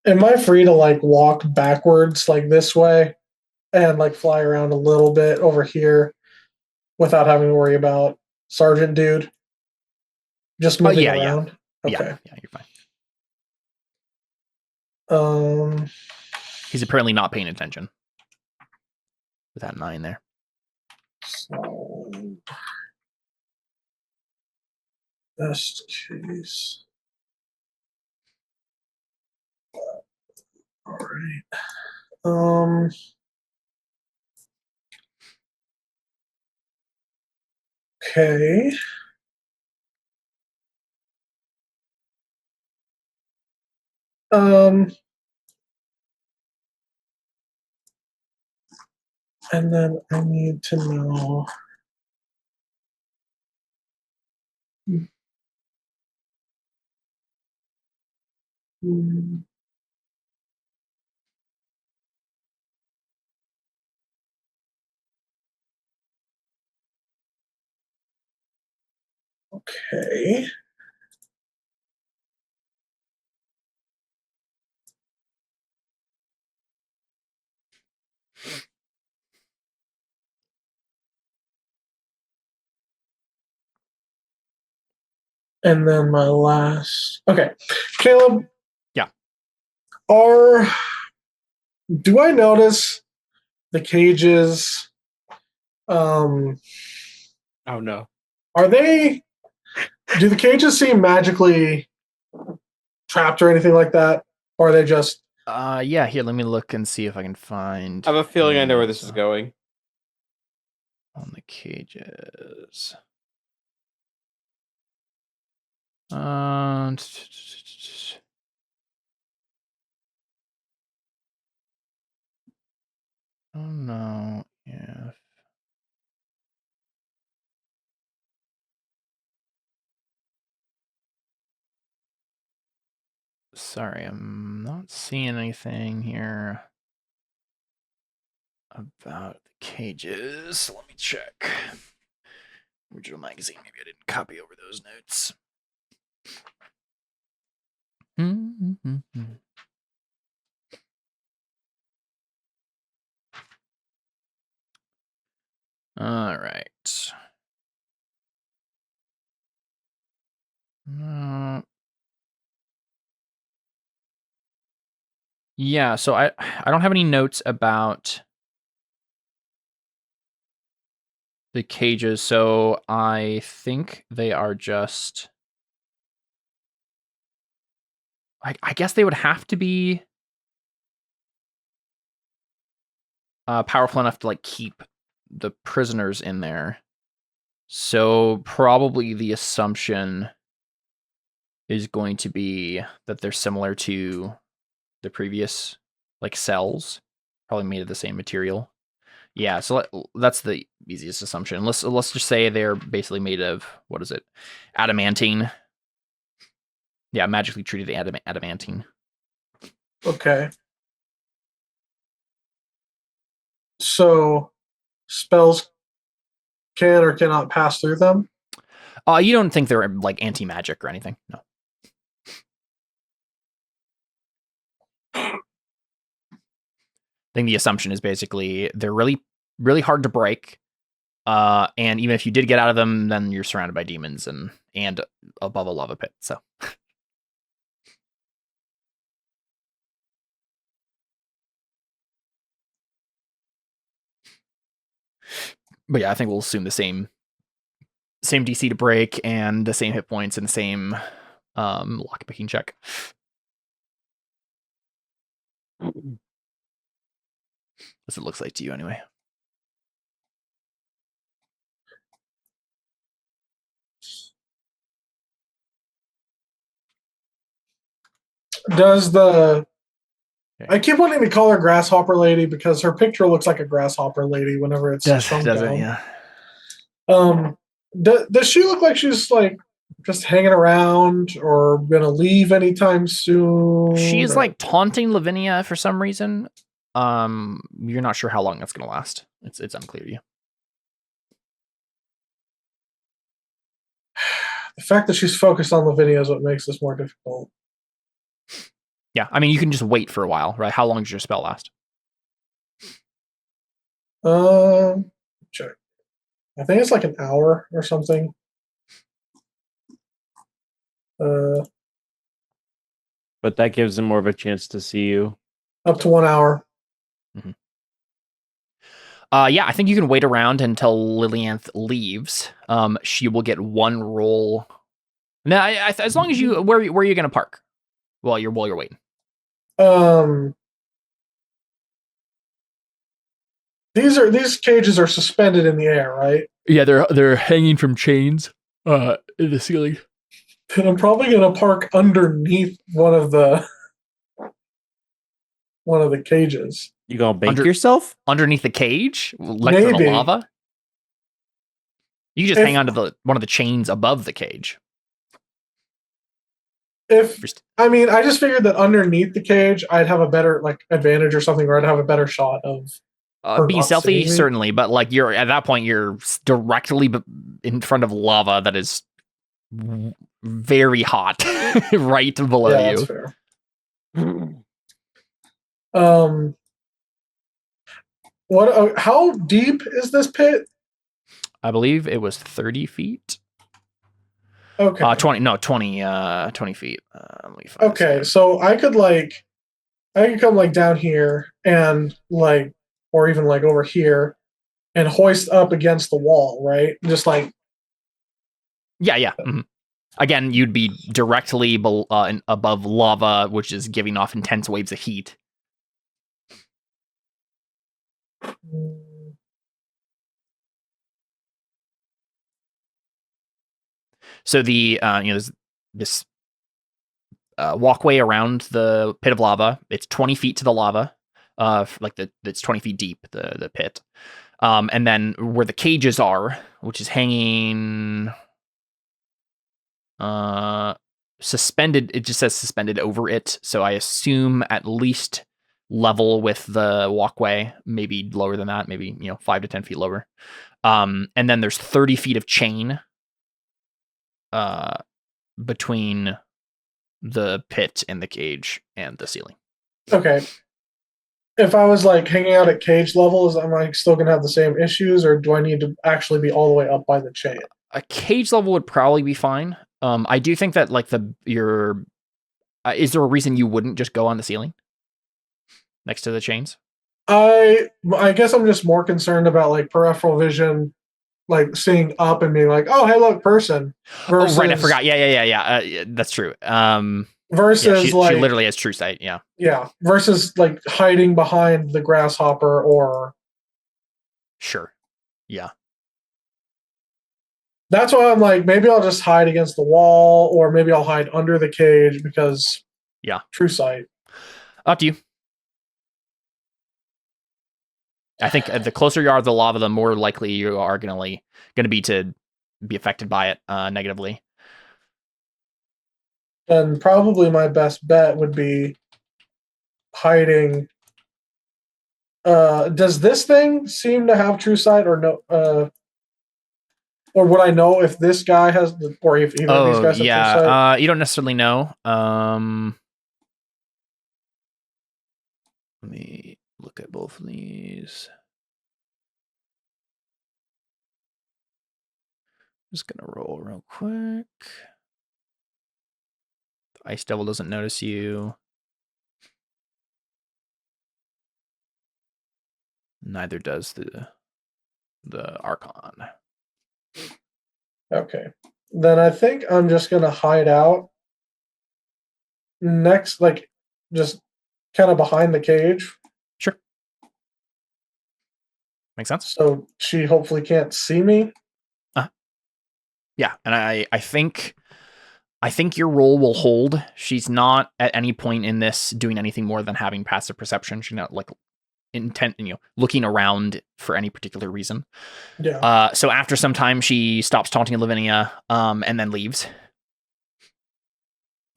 Am I free to like walk backwards like this way and like fly around a little bit over here without having to worry about Sergeant Dude? Just moving around? Yeah. Okay. Yeah, you're fine. He's apparently not paying attention. With that 9 there. So, best case. All right. Okay. And then I need to know. Okay. And then my last. Okay. Caleb. Yeah. Do I notice the cages? Oh no. Do the cages seem magically trapped or anything like that? Or are they just Yeah, here, let me look and see if I can find. I have a feeling I know where this is going. On the cages. Oh no. Yeah. Sorry, I'm not seeing anything here about the cages. Let me check. Original magazine. Maybe I didn't copy over those notes. All right. Yeah, so I don't have any notes about the cages, so I think they are just. I guess they would have to be powerful enough to like keep the prisoners in there. So probably the assumption is going to be that they're similar to the previous like cells, probably made of the same material. Yeah, so that's the easiest assumption. Let's just say they're basically made of, what is it? Adamantine. Yeah, magically treated adamantine. okay? So spells can or cannot pass through them? You don't think they're like anti-magic or anything? No. I think the assumption is basically they're really, really hard to break. And even if you did get out of them, then you're surrounded by demons and above a lava pit. So, but yeah, I think we'll assume the same same DC to break and the same hit points and the same lockpicking check. As it looks like to you anyway. Does I keep wanting to call her Grasshopper Lady because her picture looks like a grasshopper lady whenever it's shrunk Does down. it? Yeah. Does she look like she's like just hanging around or gonna leave anytime soon? She's like taunting Lavinia for some reason. You're not sure how long that's gonna last. It's unclear to you. The fact that she's focused on Lavinia is what makes this more difficult. Yeah, I mean, you can just wait for a while, right? How long does your spell last? Check. I think it's like an hour or something. But that gives him more of a chance to see you. Up to 1 hour. Mm-hmm. Yeah, I think you can wait around until Lilianth leaves. She will get one roll. Now, as long as you, where are you going to park while you're waiting? These cages are suspended in the air, right? Yeah, they're hanging from chains in the ceiling. And I'm probably gonna park underneath one of the cages. You gonna bank yourself underneath the cage, next to the lava? You can just hang onto one of the chains above the cage. I just figured that underneath the cage, I'd have a better advantage or something, or I'd have a better shot of being stealthy, certainly, but like you're at that point, you're directly in front of lava that is very hot, right below you. That's fair. How deep is this pit? I believe it was 30 feet. Okay. 20 feet. Okay, so I could come down here and or even over here and hoist up against the wall, right? Just yeah. Mm-hmm. Again, you'd be directly above lava, which is giving off intense waves of heat. So the there's this walkway around the pit of lava. It's 20 feet to the lava, it's 20 feet deep, the pit. And then where the cages are, which is hanging suspended, it just says suspended over it. So I assume at least level with the walkway, maybe lower than that, maybe 5 to 10 feet lower. And then there's 30 feet of chain between the pit and the cage and the ceiling. Okay. If I was hanging out at cage levels, am I still gonna have the same issues, or do I need to actually be all the way up by the chain? A cage level would probably be fine. I do think that is there a reason you wouldn't just go on the ceiling next to the chains? I guess I'm just more concerned about peripheral vision, seeing up and being oh, hey, look, person. Versus, oh, right, I forgot. Yeah. That's true. Versus she literally has true sight. Yeah. Yeah. Versus hiding behind the grasshopper or. Sure. Yeah. That's why I'm maybe I'll just hide against the wall, or maybe I'll hide under the cage because. Yeah. True sight. Up to you. I think the closer you are to the lava, the more likely you are going to be affected by it negatively. And probably my best bet would be hiding. Does this thing seem to have true sight or no? Or would I know if this guy has, or if either of these guys have true sight? You don't necessarily know. Let me look at both of these. Just gonna roll real quick. The Ice Devil doesn't notice you. Neither does the Archon. Okay. Then I think I'm just going to hide out next, like, just kind of behind the cage. Sure. Makes sense. So she hopefully can't see me. Yeah, and I think your role will hold. She's not at any point in this doing anything more than having passive perception. She's not like looking around for any particular reason. Yeah. So after some time, she stops taunting Lavinia, and then leaves.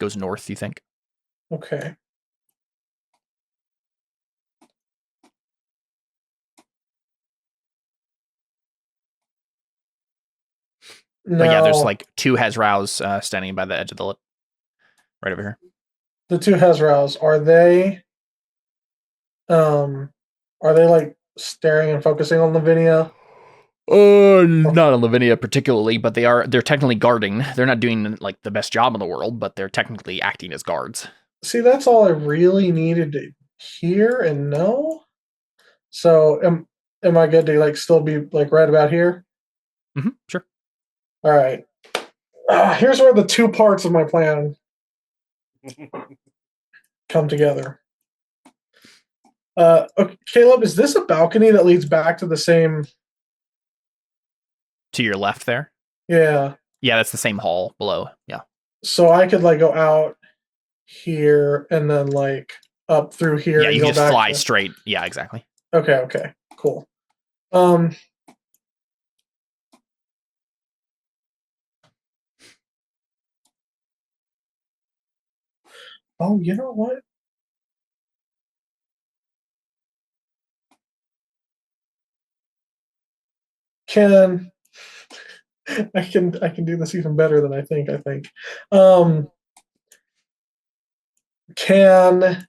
Goes north, you think? Okay. But yeah, there's like 2 Hezraus standing by the edge of the lip. Right over here. The 2 Hezraus, are they like staring and focusing on Lavinia? Not on Lavinia particularly, but they're technically guarding. They're not doing like the best job in the world, but they're technically acting as guards. See, that's all I really needed to hear and know. So am I good to like still be like right about here? Mm-hmm, sure. All right. Here's where the 2 parts of my plan come together. Okay, Caleb, is this a balcony that leads back to the same? To your left there? Yeah. Yeah, that's the same hall below. Yeah. So I could like go out here and then like up through here. Yeah, and you go can just back fly to... straight. Yeah, exactly. Okay, cool. Oh, you know what? I can do this even better than I think. Can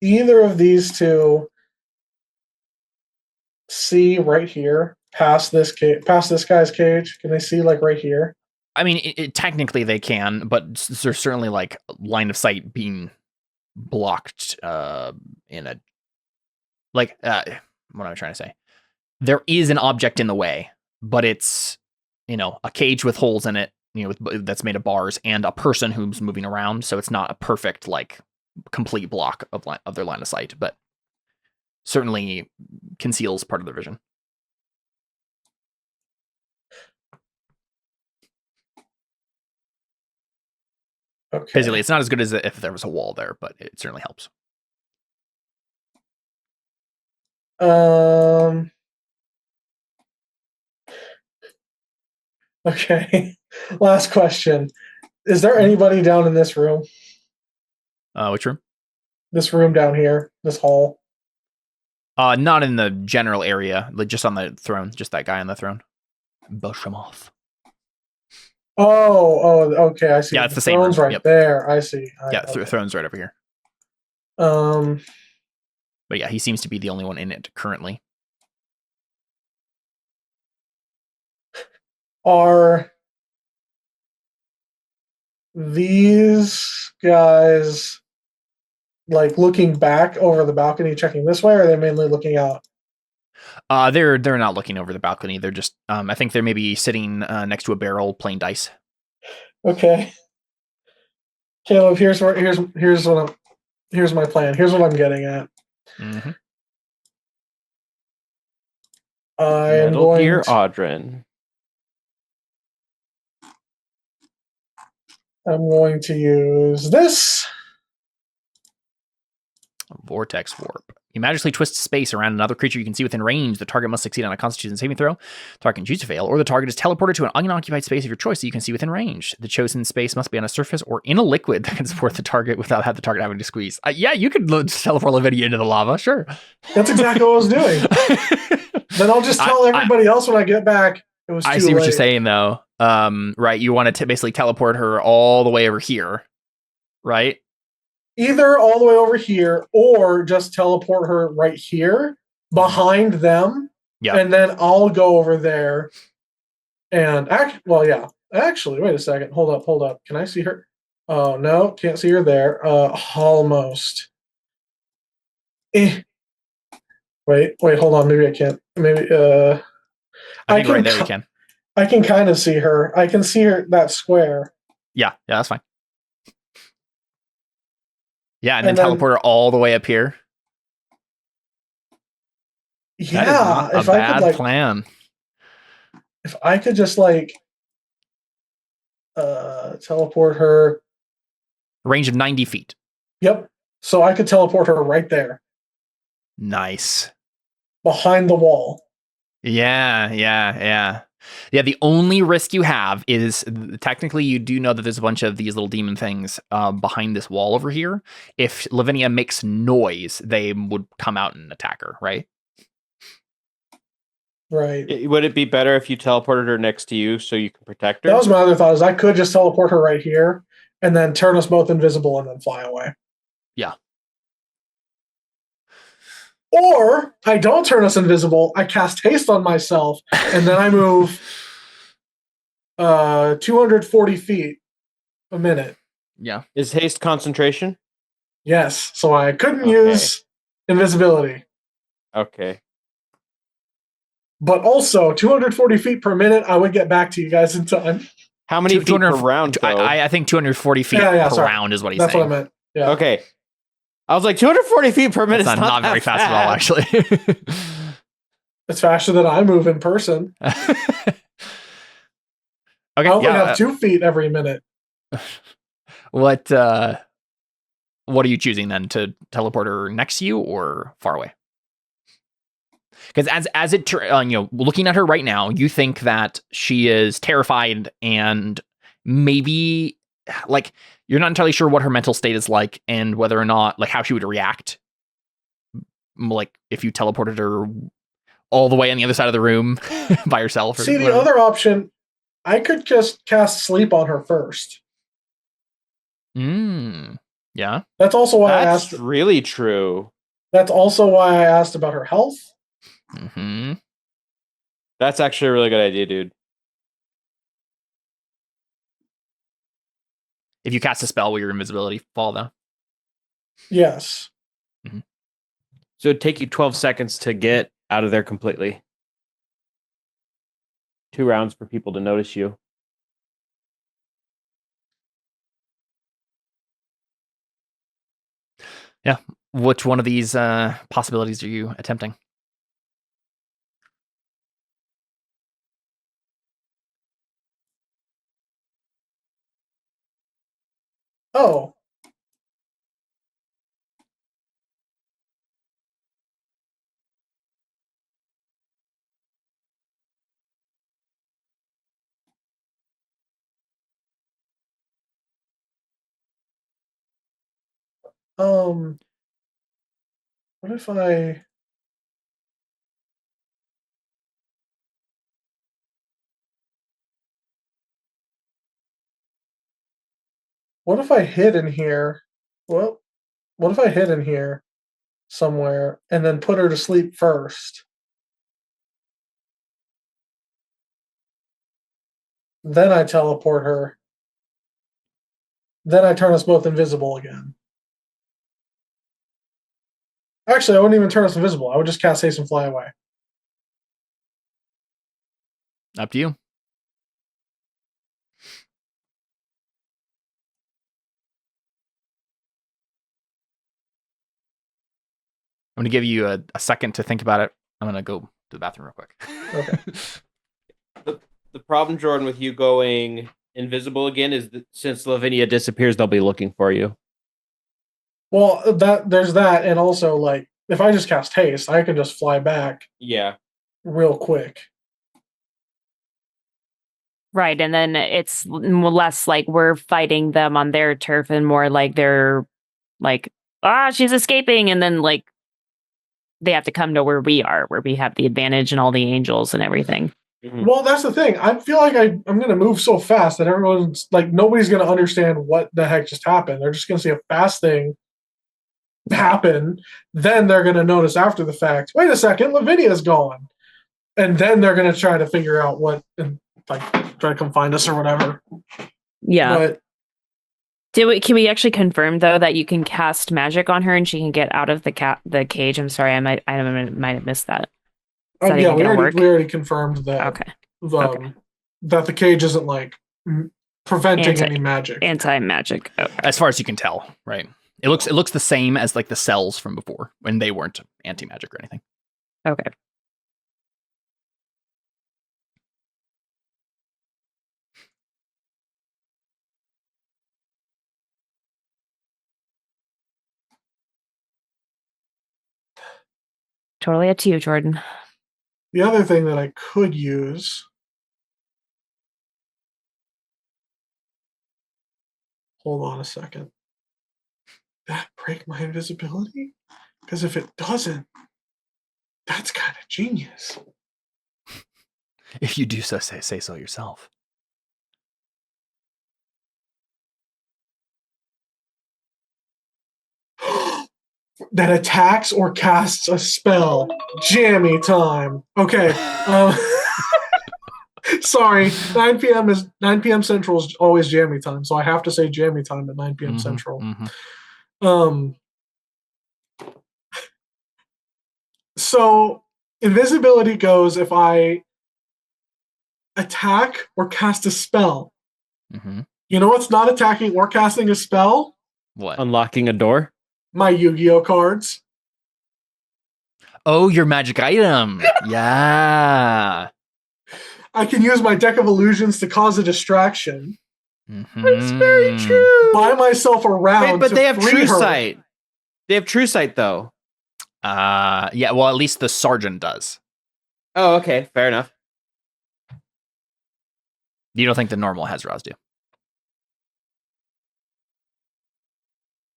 either of these 2 see right here past this guy's cage? Can they see like right here? I mean, technically they can, but there's certainly like line of sight being blocked in a like what am I trying to say? There is an object in the way, but it's a cage with holes in it, that's made of bars, and a person who's moving around. So it's not a perfect like complete block of their line of sight, but certainly conceals part of their vision. Okay. Basically, it's not as good as if there was a wall there, but it certainly helps. Okay. Last question. Is there anybody down in this room? Which room? This room down here, this hall. Not in the general area, like just on the throne, just that guy on the throne. Bush him off. Oh, okay, I see. Yeah, it's the same throne's room. right Yep. there. I see. Okay. Throne's right over here. But yeah, he seems to be the only one in it currently. Are these guys like looking back over the balcony, checking this way, or are they mainly looking out? They're not looking over the balcony. They're just I think they're maybe sitting next to a barrel playing dice. Okay. Caleb, here's my plan. Here's what I'm getting at. Mm-hmm. Metal Gear Audrin. I'm going to use this. Vortex warp. You magically twist space around another creature you can see within range. The target must succeed on a Constitution saving throw. The target can choose to fail, or the target is teleported to an unoccupied space of your choice that you can see within range. The chosen space must be on a surface or in a liquid that can support the target without the target having to squeeze. Yeah, you could teleport Lavinia into the lava, sure. That's exactly what I was doing. Then I'll just tell everybody else when I get back. It was too late. I see what you're saying, though. Right, you want to basically teleport her all the way over here, right? Either all the way over here or just teleport her right here behind them. Yeah. And then I'll go over there and actually, wait a second. Hold up. Can I see her? Oh, no, can't see her there. Almost. Wait, hold on. Maybe I can't. Maybe, I think right there you can. I can kind of see her. I can see her, that square. Yeah, that's fine. Yeah, and then teleport her all the way up here. Yeah, that is not a bad plan. If I could just like teleport her. Range of 90 feet. Yep. So I could teleport her right there. Nice. Behind the wall. Yeah. Yeah, the only risk you have is technically you do know that there's a bunch of these little demon things behind this wall over here. If Lavinia makes noise, they would come out and attack her, right? Right. Would it be better if you teleported her next to you so you can protect her? That was my other thought, is I could just teleport her right here and then turn us both invisible and then fly away. Yeah. Or I don't turn us invisible, I cast haste on myself, and then I move 240 feet a minute. Yeah. Is haste concentration? Yes. So I couldn't use invisibility. Okay. But also, 240 feet per minute, I would get back to you guys in time. How many feet per round, though? I think 240 feet per round is what he's saying. That's what I meant. Yeah. Okay. I was like, 240 feet per minute is not very fast at all, actually. It's faster than I move in person. Okay. I only have 2 feet every minute. What are you choosing then? To teleport her next to you or far away? Because as it looking at her right now, you think that she is terrified and maybe like you're not entirely sure what her mental state is like and whether or not like how she would react. Like if you teleported her all the way on the other side of the room by herself. See, the other option, I could just cast sleep on her first. Yeah. That's also why I asked. That's really true. That's also why I asked about her health. Mm-hmm. That's actually a really good idea, dude. If you cast a spell, will your invisibility fall, though? Yes. Mm-hmm. So it'd take you 12 seconds to get out of there completely. 2 rounds for people to notice you. Yeah. Which one of these possibilities are you attempting? Oh. What if I... What if I hid in here? Well, what if I hid in here somewhere and then put her to sleep first? Then I teleport her. Then I turn us both invisible again. Actually, I wouldn't even turn us invisible. I would just cast haste and fly away. Up to you. I'm going to give you a second to think about it. I'm going to go to the bathroom real quick. Okay. The problem, Jordan, with you going invisible again is that since Lavinia disappears, they'll be looking for you. Well, there's that, and also, like, if I just cast haste, I can just fly back. Yeah. Real quick. Right, and then it's less like we're fighting them on their turf and more like they're like, she's escaping, and then like they have to come to where we are, where we have the advantage and all the angels and everything. Mm-hmm. Well, that's the thing. I feel like I'm going to move so fast that everyone's like, nobody's going to understand what the heck just happened. They're just going to see a fast thing happen. Then they're going to notice after the fact, wait a second, Lavinia's gone. And then they're going to try to figure out what, and like try to come find us or whatever. Yeah. But can we actually confirm though that you can cast magic on her and she can get out of the cage? I'm sorry, I might have missed that. Yeah, we already confirmed that. Okay. Okay. that the cage isn't like preventing any magic. Anti-magic. Oh. As far as you can tell, right? It looks the same as like the cells from before when they weren't anti-magic or anything. Okay. Totally up to you, Jordan. The other thing that I could use. Hold on a second. That break my invisibility? Because if it doesn't, that's kind of genius. If you do so, say so yourself. That attacks or casts a spell. Jammy time. Okay. Sorry, 9 p.m. Central is always jammy time, so I have to say jammy time at 9 p.m. Central. So invisibility goes if I attack or cast a spell. You know what's not attacking or casting a spell? What? Unlocking a door? My Yu-Gi-Oh cards. Oh, your magic item. Yeah. I can use my deck of illusions to cause a distraction. That's very true. Buy myself a round. Wait, but they have free true her. sight. They have true sight, though. Yeah, well, at least the sergeant does. Oh, okay. Fair enough. You don't think the normal Hezros do?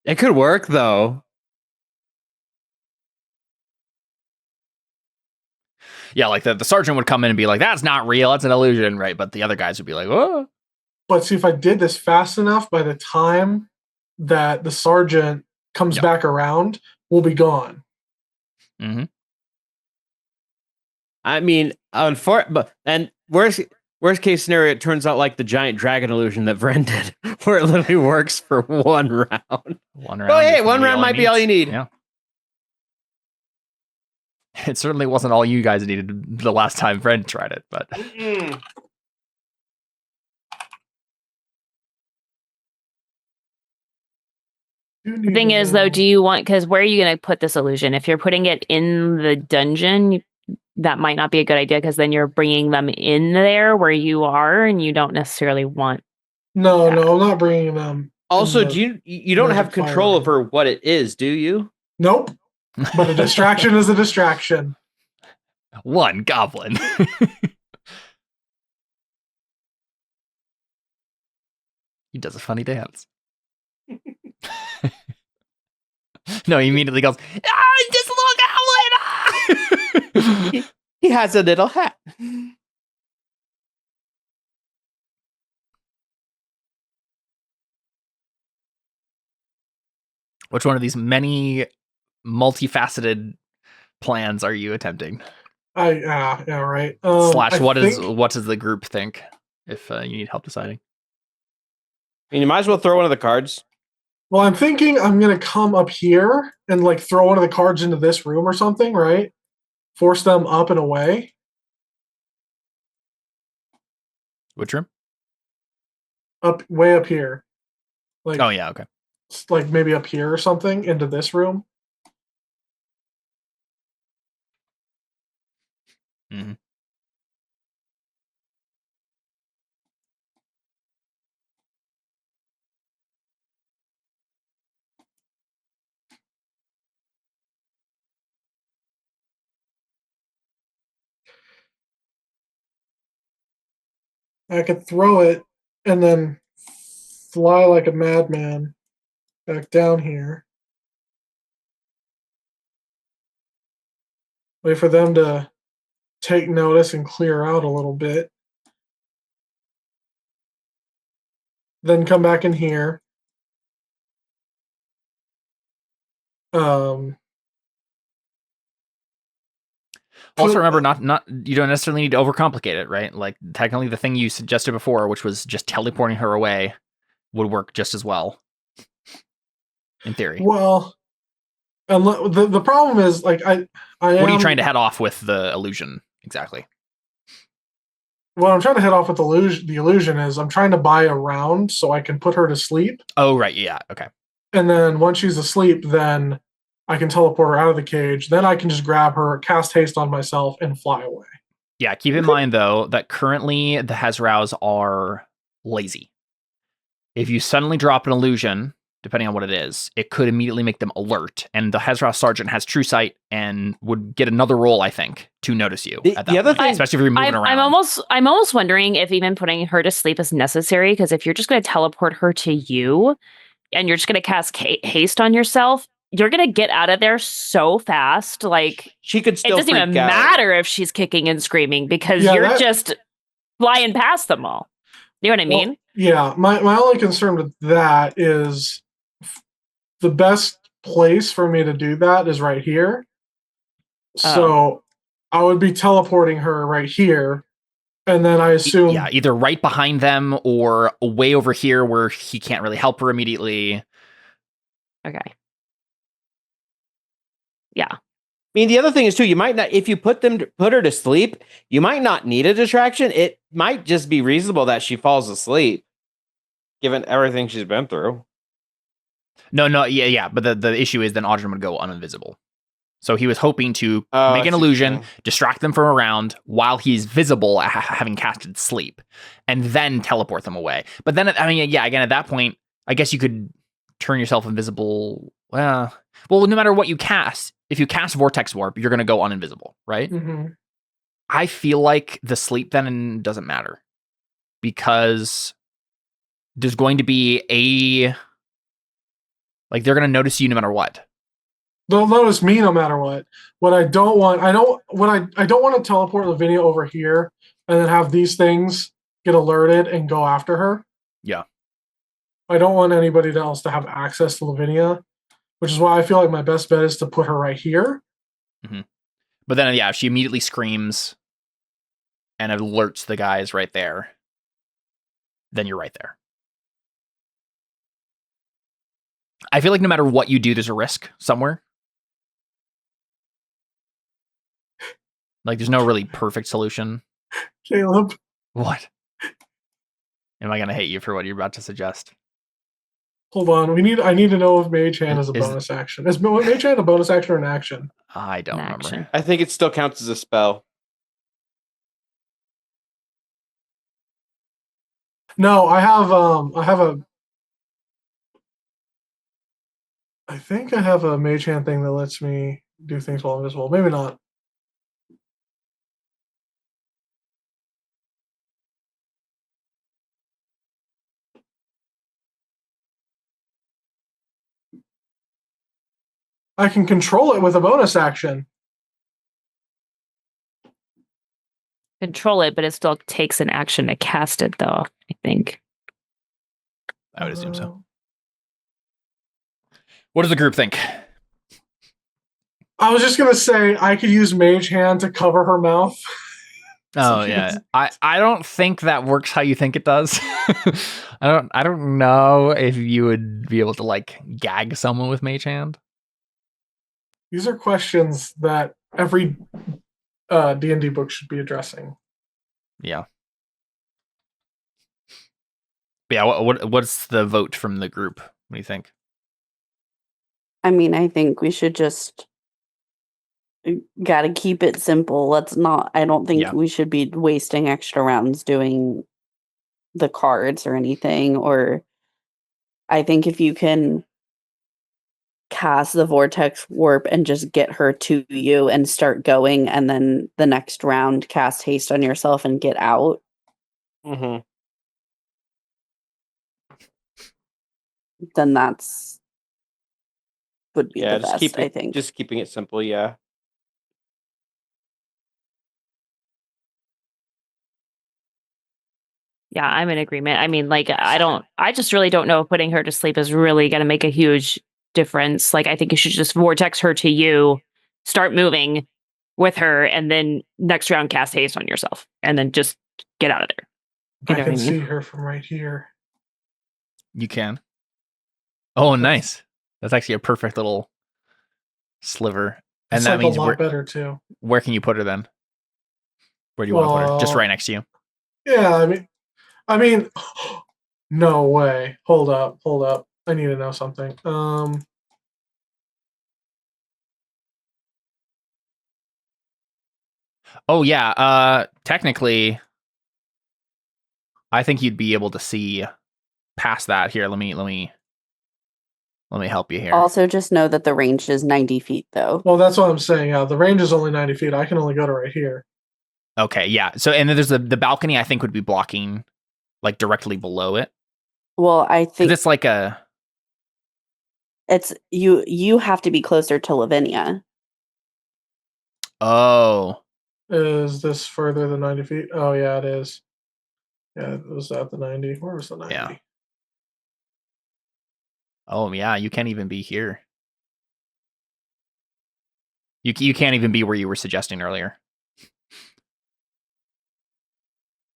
It could work, though. Yeah, like the sergeant would come in and be like, that's not real, it's an illusion, right? But the other guys would be like, oh. But see, if I did this fast enough, by the time that the sergeant comes back around, we'll be gone. I mean, and worst case scenario, it turns out like the giant dragon illusion that Vren did, where it literally works for one round. Oh, hey, one round might be all you need. Yeah. It certainly wasn't all you guys needed the last time Vren tried it, but. The thing is, though, do you want, because where are you going to put this illusion? If you're putting it in the dungeon, that might not be a good idea, because then you're bringing them in there where you are, and you don't necessarily want. No, I'm not bringing them. Also, you don't have control over what it is, do you? Nope. But a distraction is a distraction. One goblin. He does a funny dance. No, he immediately goes, this little goblin! He has a little hat. Which one of these many multifaceted plans are you attempting? Yeah, right. Slash, what does the group think if you need help deciding? I mean, you might as well throw one of the cards. Well, I'm thinking I'm going to come up here and like throw one of the cards into this room or something, right? Force them up and away. Which room? Way up here. Like, oh, yeah, okay. Like maybe up here or something into this room. I could throw it and then fly like a madman back down here. Wait for them to take notice and clear out a little bit. Then come back in here. Also, remember, not you don't necessarily need to overcomplicate it, right? Like, technically, the thing you suggested before, which was just teleporting her away, would work just as well, in theory. Well, the problem is, like, I what are you trying to head off with the illusion exactly? what I'm trying to hit off with the illusion is I'm trying to buy a round so I can put her to sleep. Oh, right. Yeah. Okay. And then once she's asleep, then I can teleport her out of the cage. Then I can just grab her, cast haste on myself, and fly away. Yeah. Keep in mind, though, that currently the Hezraus are lazy. If you suddenly drop an illusion, depending on what it is, it could immediately make them alert. And the Hezraus Sergeant has true sight and would get another roll, I think, to notice you. The at that other point, thing- especially if you're moving around. I'm almost wondering if even putting her to sleep is necessary, because if you're just going to teleport her to you and you're just going to cast haste on yourself, you're going to get out of there so fast. Like, she could it still doesn't even freak out. matter if she's kicking and screaming, because you're just flying past them all. You know what I mean? Yeah, my only concern with that is the best place for me to do that is right here. So I would be teleporting her right here, and then I assume... Yeah, either right behind them or way over here where he can't really help her immediately. Okay. Yeah. I mean, the other thing is too, you might not, if you put her to sleep, you might not need a distraction. It might just be reasonable that she falls asleep, given everything she's been through. No, yeah. But the issue is then Audrin would go uninvisible. So he was hoping to make an illusion, distract them from around while he's visible, having casted sleep, and then teleport them away. But then, I mean, yeah, again, at that point, I guess you could turn yourself invisible. Well, no matter what you cast, if you cast Vortex Warp, you're going to go uninvisible, right? Mm-hmm. I feel like the sleep then doesn't matter because there's going to be they're going to notice you no matter what. They'll notice me no matter what. What I don't want, I don't want to teleport Lavinia over here and then have these things get alerted and go after her. Yeah. I don't want anybody else to have access to Lavinia, which is why I feel like my best bet is to put her right here. Mm-hmm. But then, yeah, if she immediately screams and alerts the guys right there, then you're right there. I feel like no matter what you do, there's a risk somewhere. Like, there's no really perfect solution. Caleb. What? Am I going to hate you for what you're about to suggest? Hold on. I need to know if Mage Hand is a bonus action. Is Mage Hand a bonus action or an action? I don't remember. I think it still counts as a spell. No, I think I have a Mage Hand thing that lets me do things while invisible. Maybe not. I can control it with a bonus action. Control it, but it still takes an action to cast it, though, I think. I would assume so. What does the group think? I was just going to say I could use Mage Hand to cover her mouth. Oh, yeah. I don't think that works how you think it does. I don't know if you would be able to, like, gag someone with Mage Hand. These are questions that every D&D book should be addressing. Yeah. But yeah, what's the vote from the group? What do you think? I mean, I think we should just gotta keep it simple. I don't think we should be wasting extra rounds doing the cards or anything. Or I think if you can cast the Vortex Warp and just get her to you and start going, and then the next round cast haste on yourself and get out. Mm-hmm. Then that's would be the best, I think. Just keeping it simple, yeah. Yeah, I'm in agreement. I mean, like, I just really don't know if putting her to sleep is really going to make a huge difference. Like, I think you should just vortex her to you, start moving with her, and then next round cast haste on yourself, and then just get out of there. I can see her from right here. You can. Oh, nice. That's actually a perfect little sliver. And it's that like means a lot better too. Where can you put her then? Where do you want to put her? Just right next to you. Yeah, I mean, no way. Hold up. I need to know something. Oh yeah, technically I think you'd be able to see past that. Here, let me help you here. Also, just know that the range is 90 feet, though. Well, that's what I'm saying. The range is only 90 feet. I can only go to right here. Okay, yeah. So, and then there's the balcony. I think would be blocking, like directly below it. Well, I think it's like it's you have to be closer to Lavinia. Oh. Is this further than 90 feet? Oh yeah, it is. Yeah, it was at the 90. Where was the 90? Yeah. Oh yeah, you can't even be here. You can't even be where you were suggesting earlier.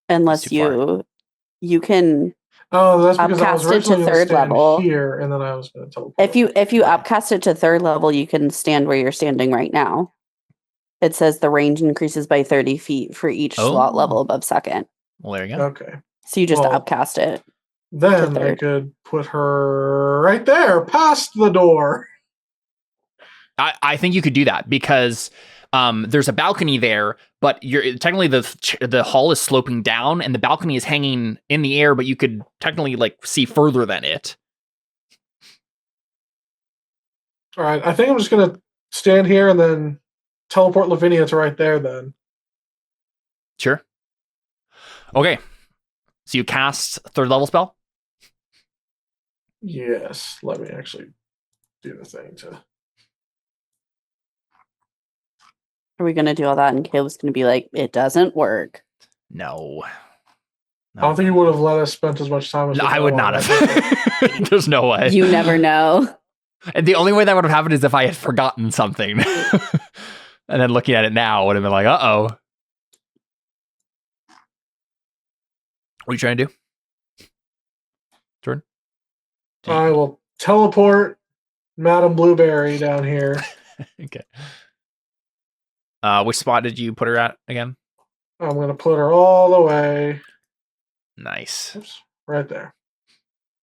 Unless you can. Oh, that's because I was upcast it to originally going to third stand level. here, and then I was going to teleport. If you upcast it to third level, you can stand where you're standing right now. It says the range increases by 30 feet for each slot level above second. Well, there you go. Okay. So you just upcast it. Then I could put her right there, past the door. I think you could do that because there's a balcony there, but you're technically the hall is sloping down and the balcony is hanging in the air, but you could technically like see further than it. All right, I think I'm just gonna stand here and then teleport Lavinia to right there. Then. Sure. Okay. So you cast third level spell. Yes. Let me actually do the thing to. Are we going to do all that? And Caleb's going to be like, it doesn't work. No. I don't think you would have let us spend as much time as I would not have. There's no way. You never know. And the only way that would have happened is if I had forgotten something. And then looking at it now would have been like, uh-oh. What are you trying to do? Jordan? I will teleport Madam Blueberry down here. Okay. Which spot did you put her at again? I'm going to put her all the way. Nice. Oops, right there.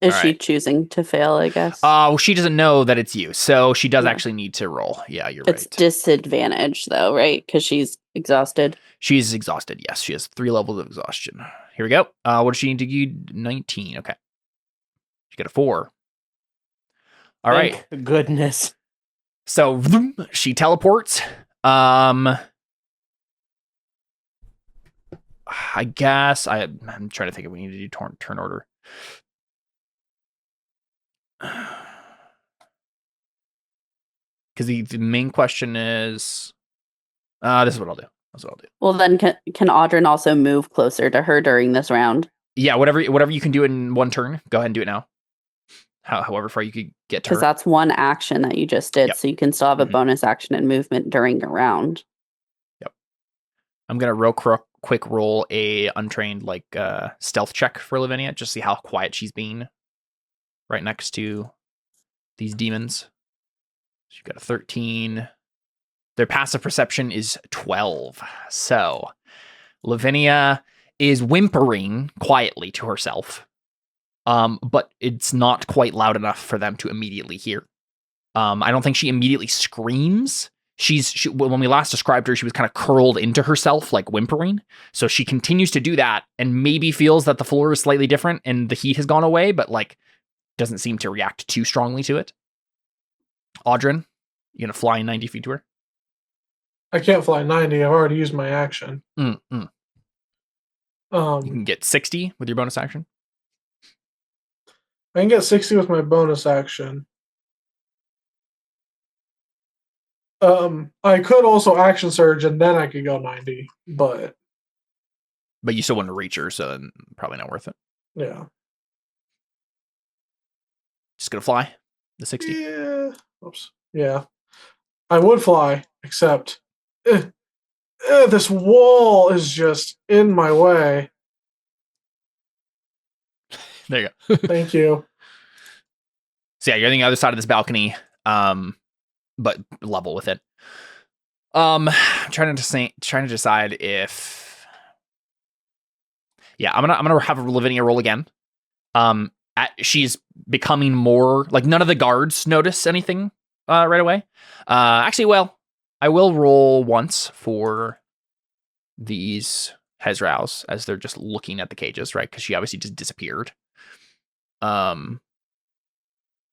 Is she choosing to fail, I guess? Well, she doesn't know that it's you, so she does actually need to roll. Yeah, you're right. It's disadvantage, though, right? Because she's exhausted. She's exhausted, yes. She has 3 levels of exhaustion. Here we go. What does she need to get? 19. Okay. She got a 4. All right. Goodness. So she teleports. I guess I'm trying to think if we need to do turn order. Because the main question is, this is what I'll do. Well, then can Audryn also move closer to her during this round? Yeah, whatever you can do in one turn, go ahead and do it now. However far you could get to her. Because that's one action that you just did, so you can still have a bonus action and movement during a round. Yep. I'm gonna real quick roll a untrained stealth check for Lavinia, just see how quiet she's being right next to these demons. She's got a 13. Their passive perception is 12. So Lavinia is whimpering quietly to herself. But it's not quite loud enough for them to immediately hear. I don't think she immediately screams. When we last described her, she was kind of curled into herself, like whimpering. So she continues to do that and maybe feels that the floor is slightly different and the heat has gone away, but doesn't seem to react too strongly to it. Audryn, you gonna fly 90 feet to her? I can't fly 90. I've already used my action. You can get 60 with your bonus action. I can get 60 with my bonus action. I could also action surge and then I could go 90, but you still want to reach her, so probably not worth it. Yeah. Just gonna fly the 60. Yeah. Oops. Yeah. I would fly, except this wall is just in my way. There you go. Thank you. So yeah, you're on the other side of this balcony, but level with it. Trying to decide if Yeah, I'm gonna have Lavinia roll again. She's becoming more like none of the guards notice anything right away. Actually, well, I will roll once for these Hezraus as they're just looking at the cages, right? Because she obviously just disappeared. I'm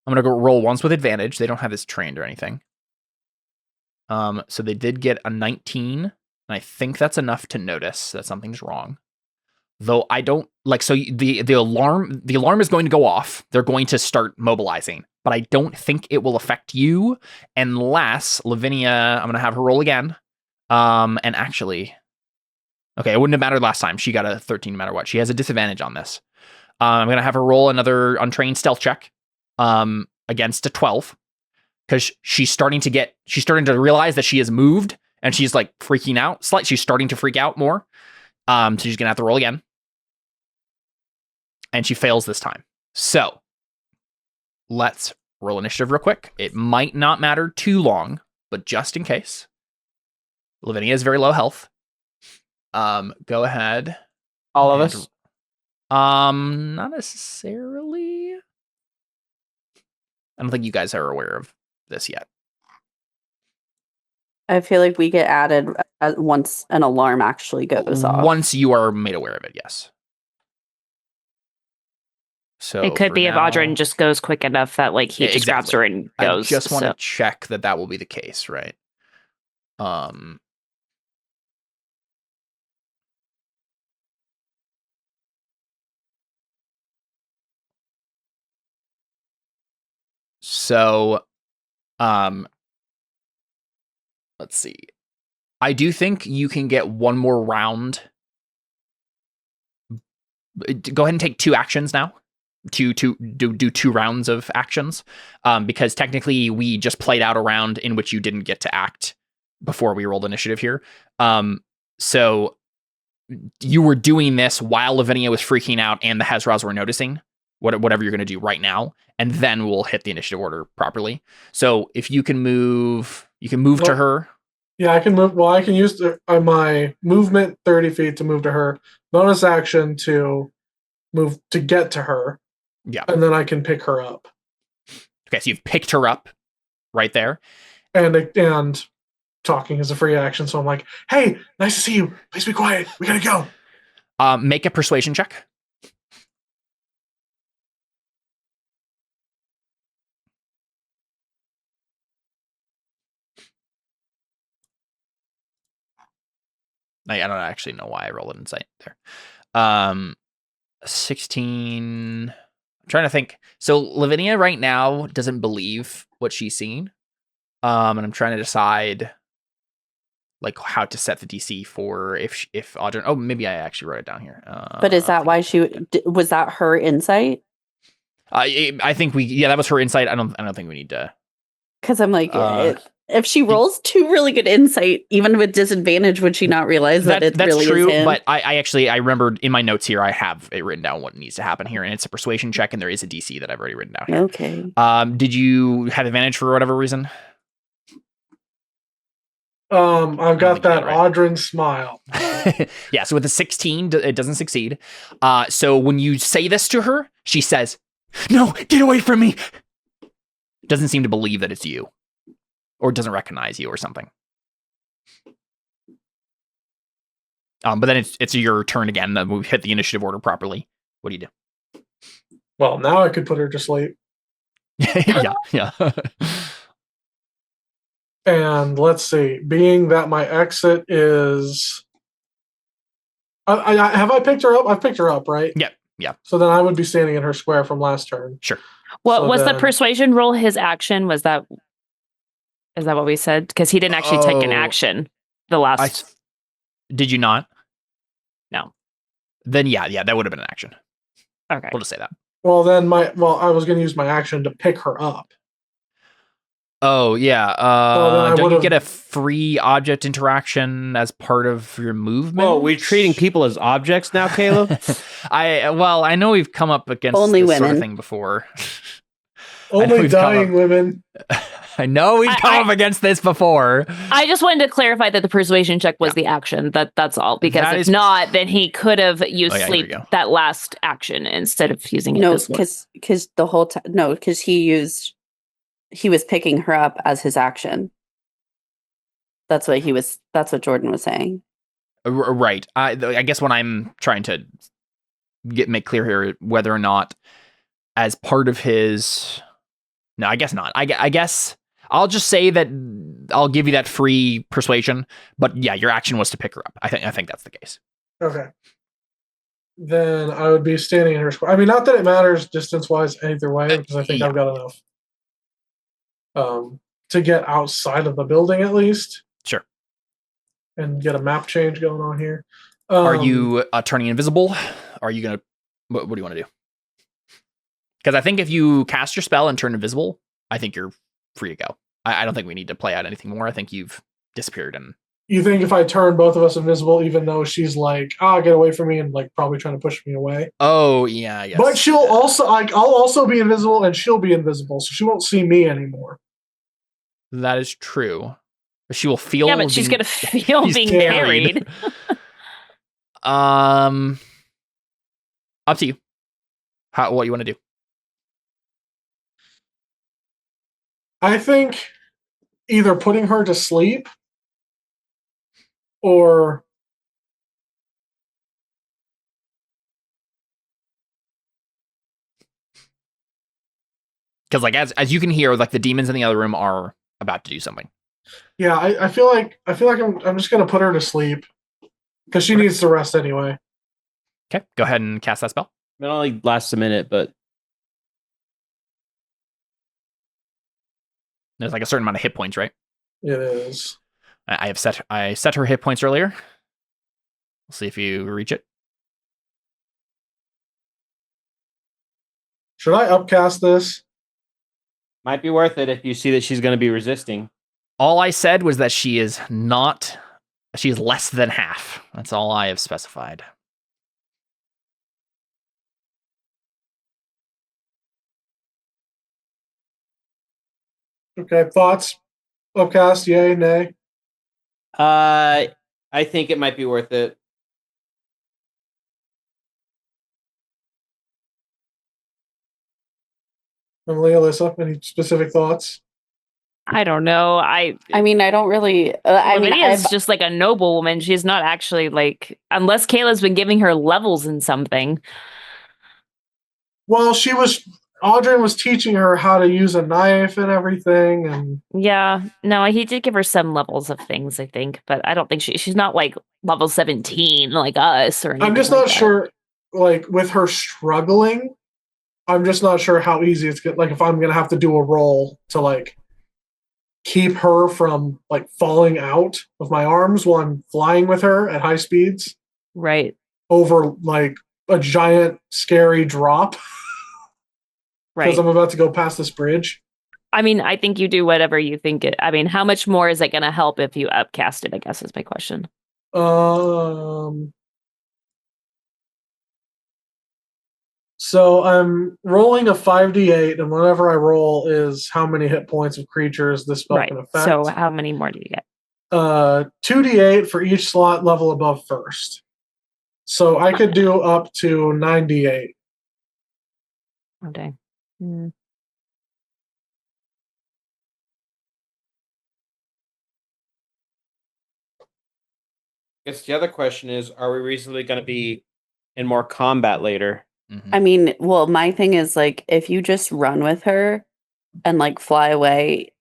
gonna go roll once with advantage. They don't have this trained or anything. So they did get a 19, and I think that's enough to notice that something's wrong. Though I don't like, so the alarm is going to go off. They're going to start mobilizing, but I don't think it will affect you unless Lavinia, I'm going to have her roll again. And actually, okay, it wouldn't have mattered last time. She got a 13 no matter what. She has a disadvantage on this. I'm going to have her roll another untrained stealth check against a 12 because she's starting to realize that she has moved and she's like freaking out. She's starting to freak out more. So she's going to have to roll again. And she fails this time. So let's roll initiative real quick. It might not matter too long, but just in case. Lavinia is very low health. Go ahead. All of us? Not necessarily. I don't think you guys are aware of this yet. I feel like we get added once an alarm actually goes off. Once you are made aware of it, yes. So it could be now, if Audrin just goes quick enough that like he just grabs her and goes. I just want to check that will be the case, right? So, let's see. I do think you can get one more round. Go ahead and take 2 actions now. Do 2 rounds of actions, because technically we just played out a round in which you didn't get to act before we rolled initiative here. So you were doing this while Lavinia was freaking out and the Hezraus were noticing whatever you're going to do right now, and then we'll hit the initiative order properly. So if you can move, to her. Yeah, I can move. Well, I can use my movement 30 feet to move to her. Bonus action to move to get to her. Yeah. And then I can pick her up. Okay, so you've picked her up right there. And talking is a free action, so I'm like, hey, nice to see you. Please be quiet. We gotta go. Make a persuasion check. I don't actually know why I rolled an insight there. 16. I'm trying to think. So Lavinia right now doesn't believe what she's seen. And I'm trying to decide like how to set the DC for if Audrin. Oh, maybe I actually wrote it down here. But is that why was that her insight? I think that was her insight. I don't think we need to. Because I'm like, if she rolls 2 really good insight, even with disadvantage, would she not realize that it really true, is him? But I remembered in my notes here, I have it written down what needs to happen here, and it's a persuasion check, and there is a DC that I've already written down here. Okay. Did you have advantage for whatever reason? I've got that Audrin smile. Yeah, so with the 16, it doesn't succeed. So when you say this to her, she says, "No, get away from me!" Doesn't seem to believe that it's you. Or doesn't recognize you or something. But then it's your turn again. Then we hit the initiative order properly. What do you do? Well, now I could put her to sleep. Yeah. And let's see. Being that my exit is... have I picked her up? I've picked her up, right? Yeah. So then I would be standing in her square from last turn. Sure. What was the persuasion roll? His action was that... Is that what we said? Because he didn't actually take an action the last... Did you not? No. Then yeah, that would have been an action. Okay. We'll just say that. Well, then I was going to use my action to pick her up. Oh, yeah. Don't you get a free object interaction as part of your movement? Whoa, we're treating people as objects now, Caleb? I know we've come up against Only this women. sort of thing before. Only dying women. I know we've come up against this before. I just wanted to clarify that the persuasion check was the action. That's all. Because if not, then he could have used sleep that last action instead of using it. No, because the whole time. No, because he was picking her up as his action. That's what Jordan was saying. Right. I guess what I'm trying to make clear here, whether or not as part of his. No, I guess not. I guess I'll just say that I'll give you that free persuasion. But yeah, your action was to pick her up. I think that's the case. Okay. Then I would be standing in her square. I mean, not that it matters distance-wise either way, because I think I've got enough to get outside of the building at least. Sure. And get a map change going on here. Are you turning invisible? Are you going to... What do you want to do? Because I think if you cast your spell and turn invisible, I think you're free to go. I don't think we need to play out anything more. I think you've disappeared. And you think if I turn both of us invisible, even though she's like, get away from me and like probably trying to push me away? Oh, yeah, yes. But she'll also, I'll also be invisible and she'll be invisible, so she won't see me anymore. That is true. She will feel... Yeah, but she's going to feel being carried. Up to you. What you want to do? I think either putting her to sleep or because like as you can hear, like the demons in the other room are about to do something. Yeah, I feel like I'm just gonna put her to sleep because she needs to rest anyway. Okay, go ahead and cast that spell. It only lasts a minute, but there's like a certain amount of hit points, right? It is. I set her hit points earlier. We'll see if you reach it. Should I upcast this? Might be worth it if you see that she's going to be resisting. All I said was that she is less than half. That's all I have specified. Okay, thoughts? Upcast, yay, nay? I think it might be worth it. Emily, Alyssa, any specific thoughts? I don't know. I mean, I don't really. Lavinia's just like a noble woman. She's not actually like, unless Kayla's been giving her levels in something. Well, Audrey was teaching her how to use a knife and everything, and yeah, no, he did give her some levels of things, I think, but I don't think she's not like level 17 like us or anything. I'm just like not that. sure, like with her struggling, I'm just not sure how easy it's going. Like if I'm gonna have to do a roll to like keep her from like falling out of my arms while I'm flying with her at high speeds, right? Over like a giant scary drop. Right. Because I'm about to go past this bridge. I mean, I think you do whatever you think it. I mean, how much more is it going to help if you upcast it, I guess is my question. So I'm rolling a 5d8, and whenever I roll is how many hit points of creatures this spell can affect. So how many more do you get? 2d8 for each slot level above first. So I could do up to 9d8. Okay. I guess the other question is, are we reasonably going to be in more combat later? I mean, well, my thing is like, if you just run with her and like fly away,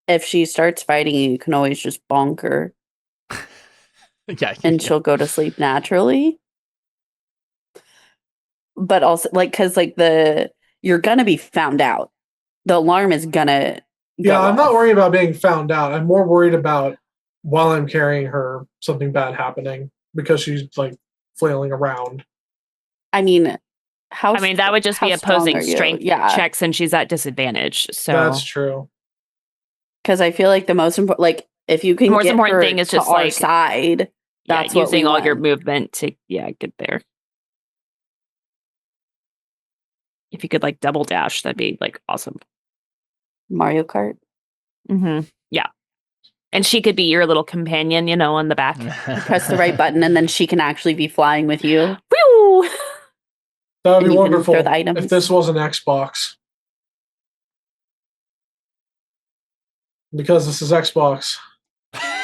if she starts fighting you, you can always just bonk her. And she'll go to sleep naturally. But also, like, because like you're gonna be found out. The alarm is gonna. Yeah, I'm not worried about being found out. I'm more worried about while I'm carrying her something bad happening because she's like flailing around. I mean, that would just be opposing strength checks, and she's at disadvantage. So that's true. Because I feel like the most important, like, if you can, the most important thing is just our like side. That's what using all your movement to get there. If you could like double dash, that'd be like awesome. Mario Kart. Mm-hmm. Yeah. And she could be your little companion, on the back. Press the right button, and then she can actually be flying with you. Woo! That would And be you can wonderful throw the items. if this was an Xbox. Because this is Xbox,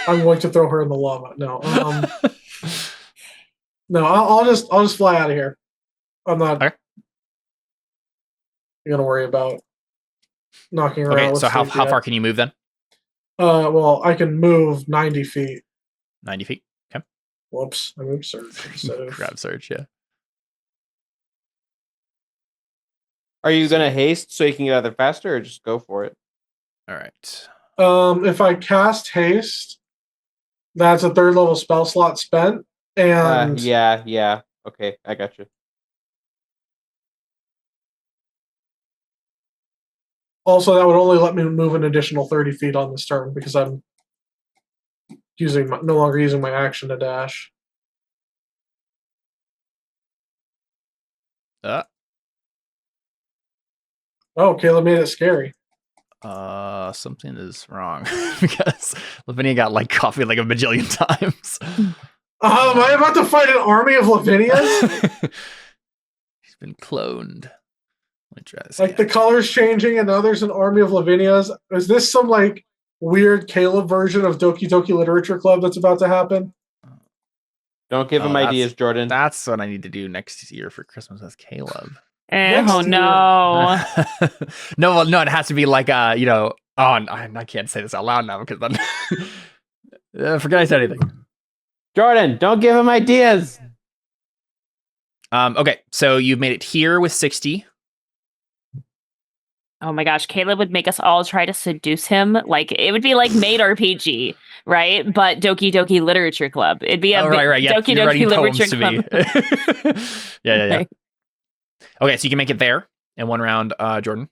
I'm going to throw her in the lava. No, no, I'll just fly out of here. I'm not gonna worry about knocking her out. Okay, so how far can you move then? Well, I can move 90 feet. 90 feet. Okay. Whoops, I moved surge instead of grab surge. Yeah. Are you gonna haste so you can get out there faster, or just go for it? All right. If I cast haste, that's a 3rd level spell slot spent, and yeah. Okay, I got you. Also, that would only let me move an additional 30 feet on this turn because I'm no longer using my action to dash. Oh, Caleb made it scary. Something is wrong because Lavinia got like coffee like a bajillion times. Am I about to fight an army of Lavinias? She's been cloned. Let me try this. Like the colors changing, and now there's an army of Lavinias. Is this some like weird Caleb version of Doki Doki Literature Club that's about to happen? Don't give him ideas, Jordan. That's what I need to do next year for Christmas with Caleb. Oh no! No, it has to be like I can't say this out loud now because then forget I said anything. Jordan, don't give him ideas. Okay, so you've made it here with 60. Oh my gosh, Caleb would make us all try to seduce him. Like it would be like Maid RPG, right? But Doki Doki Literature Club. It'd be a right. Yeah, Doki Doki Literature Club. Yeah. Right. Okay, so you can make it there in one round, Jordan.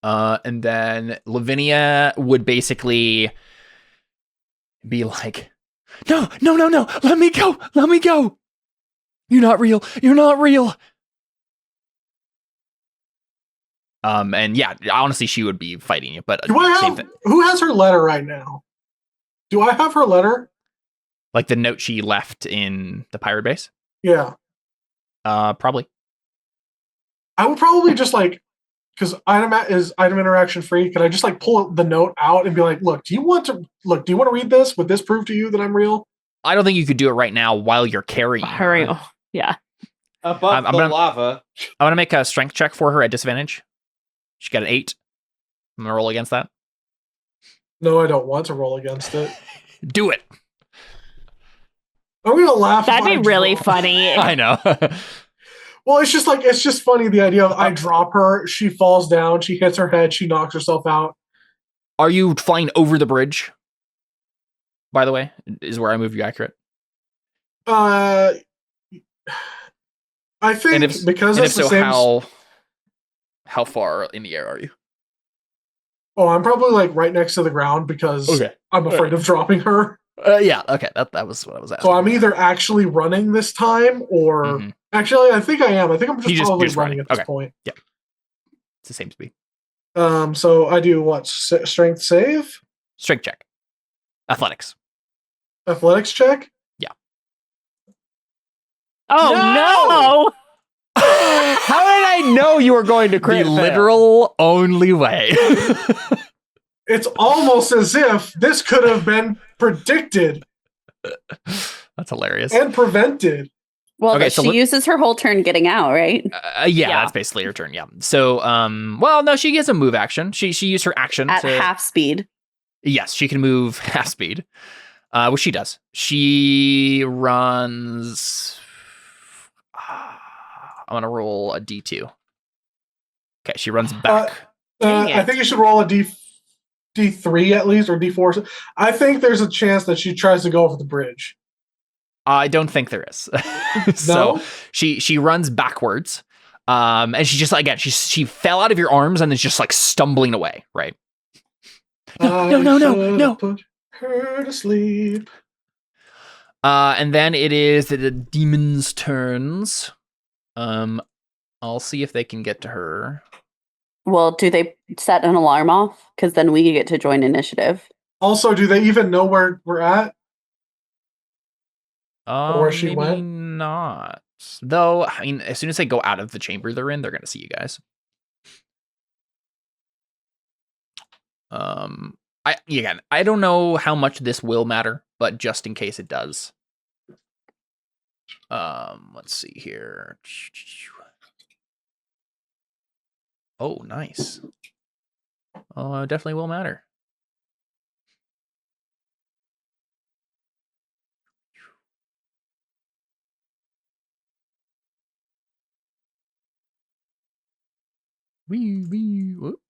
And then Lavinia would basically be like, No, let me go. You're not real. And yeah, honestly, she would be fighting you, but who has her letter right now? Do I have her letter? Like the note she left in the pirate base? Yeah. Probably. I would probably just because item interaction free. Could I just pull the note out and be like, look, do you want to read this? Would this prove to you that I'm real? I don't think you could do it right now while you're carrying her. Oh, yeah. Above the lava. I'm going to make a strength check for her at disadvantage. She got an 8. I'm going to roll against that. No, I don't want to roll against it. Do it. I'm going to laugh. That'd be really funny. I know. Well, it's just funny, the idea of I drop her, she falls down, she hits her head, she knocks herself out. Are you flying over the bridge? By the way, is where I moved you accurate? I think because it's the same. How far in the air are you? Oh, I'm probably right next to the ground because I'm afraid of dropping her. Yeah, okay, that was what I was asking. So I'm either actually running this time, or actually, I think I am. I think I'm just probably running at this point. Yeah, it's the same to me. So I do what? Strength save? Strength check. Athletics check? Yeah. Oh no! How did I know you were going to crit? The literal only way. It's almost as if this could have been predicted. That's hilarious. And prevented. Well, okay, she uses her whole turn getting out, right? Yeah, that's basically her turn, yeah. So, well, no, she gets a move action. She used her action. At half speed. Yes, she can move half speed, which she does. She runs... I'm going to roll a D2. Okay, she runs back. I think you should roll a D3 at least, or D4. I think there's a chance that she tries to go over the bridge. I don't think there is. So she runs backwards, and she just she fell out of your arms and is just stumbling away. Right? No! Put her to sleep. And then it is the demon's turns. I'll see if they can get to her. Well, do they set an alarm off? Because then we get to join initiative. Also, do they even know where we're at? Or where she Maybe went? not. Though, I mean, as soon as they go out of the chamber they're in, they're going to see you guys. I don't know how much this will matter, but just in case it does. Let's see here. Oh, nice. Oh, definitely will matter. Wee. Whoop.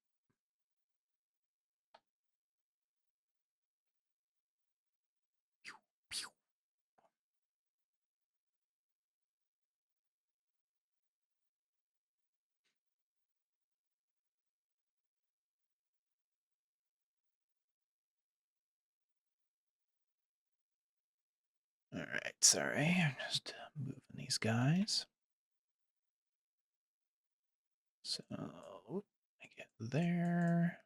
All right, sorry. I'm just moving these guys. So, I get there.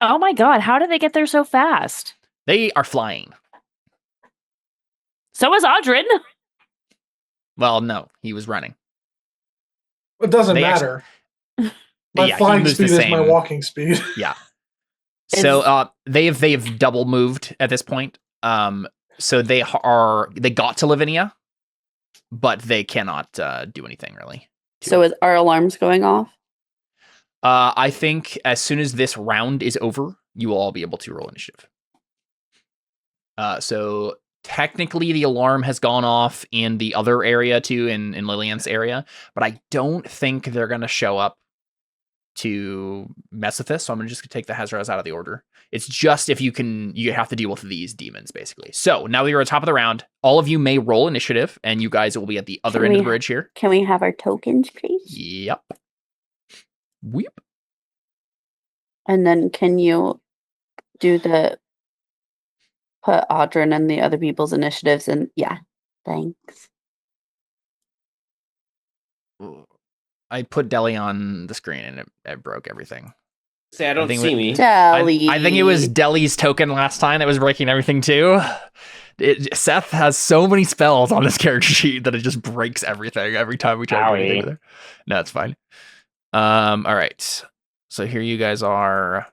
Oh my god, how did they get there so fast? They are flying. So is Audrin. Well, no, he was running. It doesn't They matter. My he flying moves the speed is my same. walking speed. Yeah. So they've double moved at this point. So they got to Lavinia, but they cannot do anything really. So is our alarms going off? I think as soon as this round is over, you will all be able to roll initiative. So technically the alarm has gone off in the other area too, in Lillian's area, but I don't think they're going to show up to mess with this. So I'm going to just take the Hazras out of the order. It's just if you have to deal with these demons basically. So now that you're at the top of the round, all of you may roll initiative and you guys will be at the other end of the bridge here. Can we have our tokens, please? Yep. Weep. And then can you do put Audrin and the other people's initiatives in? Yeah, thanks. I put Deli on the screen and it broke everything. Say I don't see me. Deli. I think it was Deli's token last time that was breaking everything too. Seth has so many spells on his character sheet that it just breaks everything every time we try to put anything with it. No, it's fine. All right. So here you guys are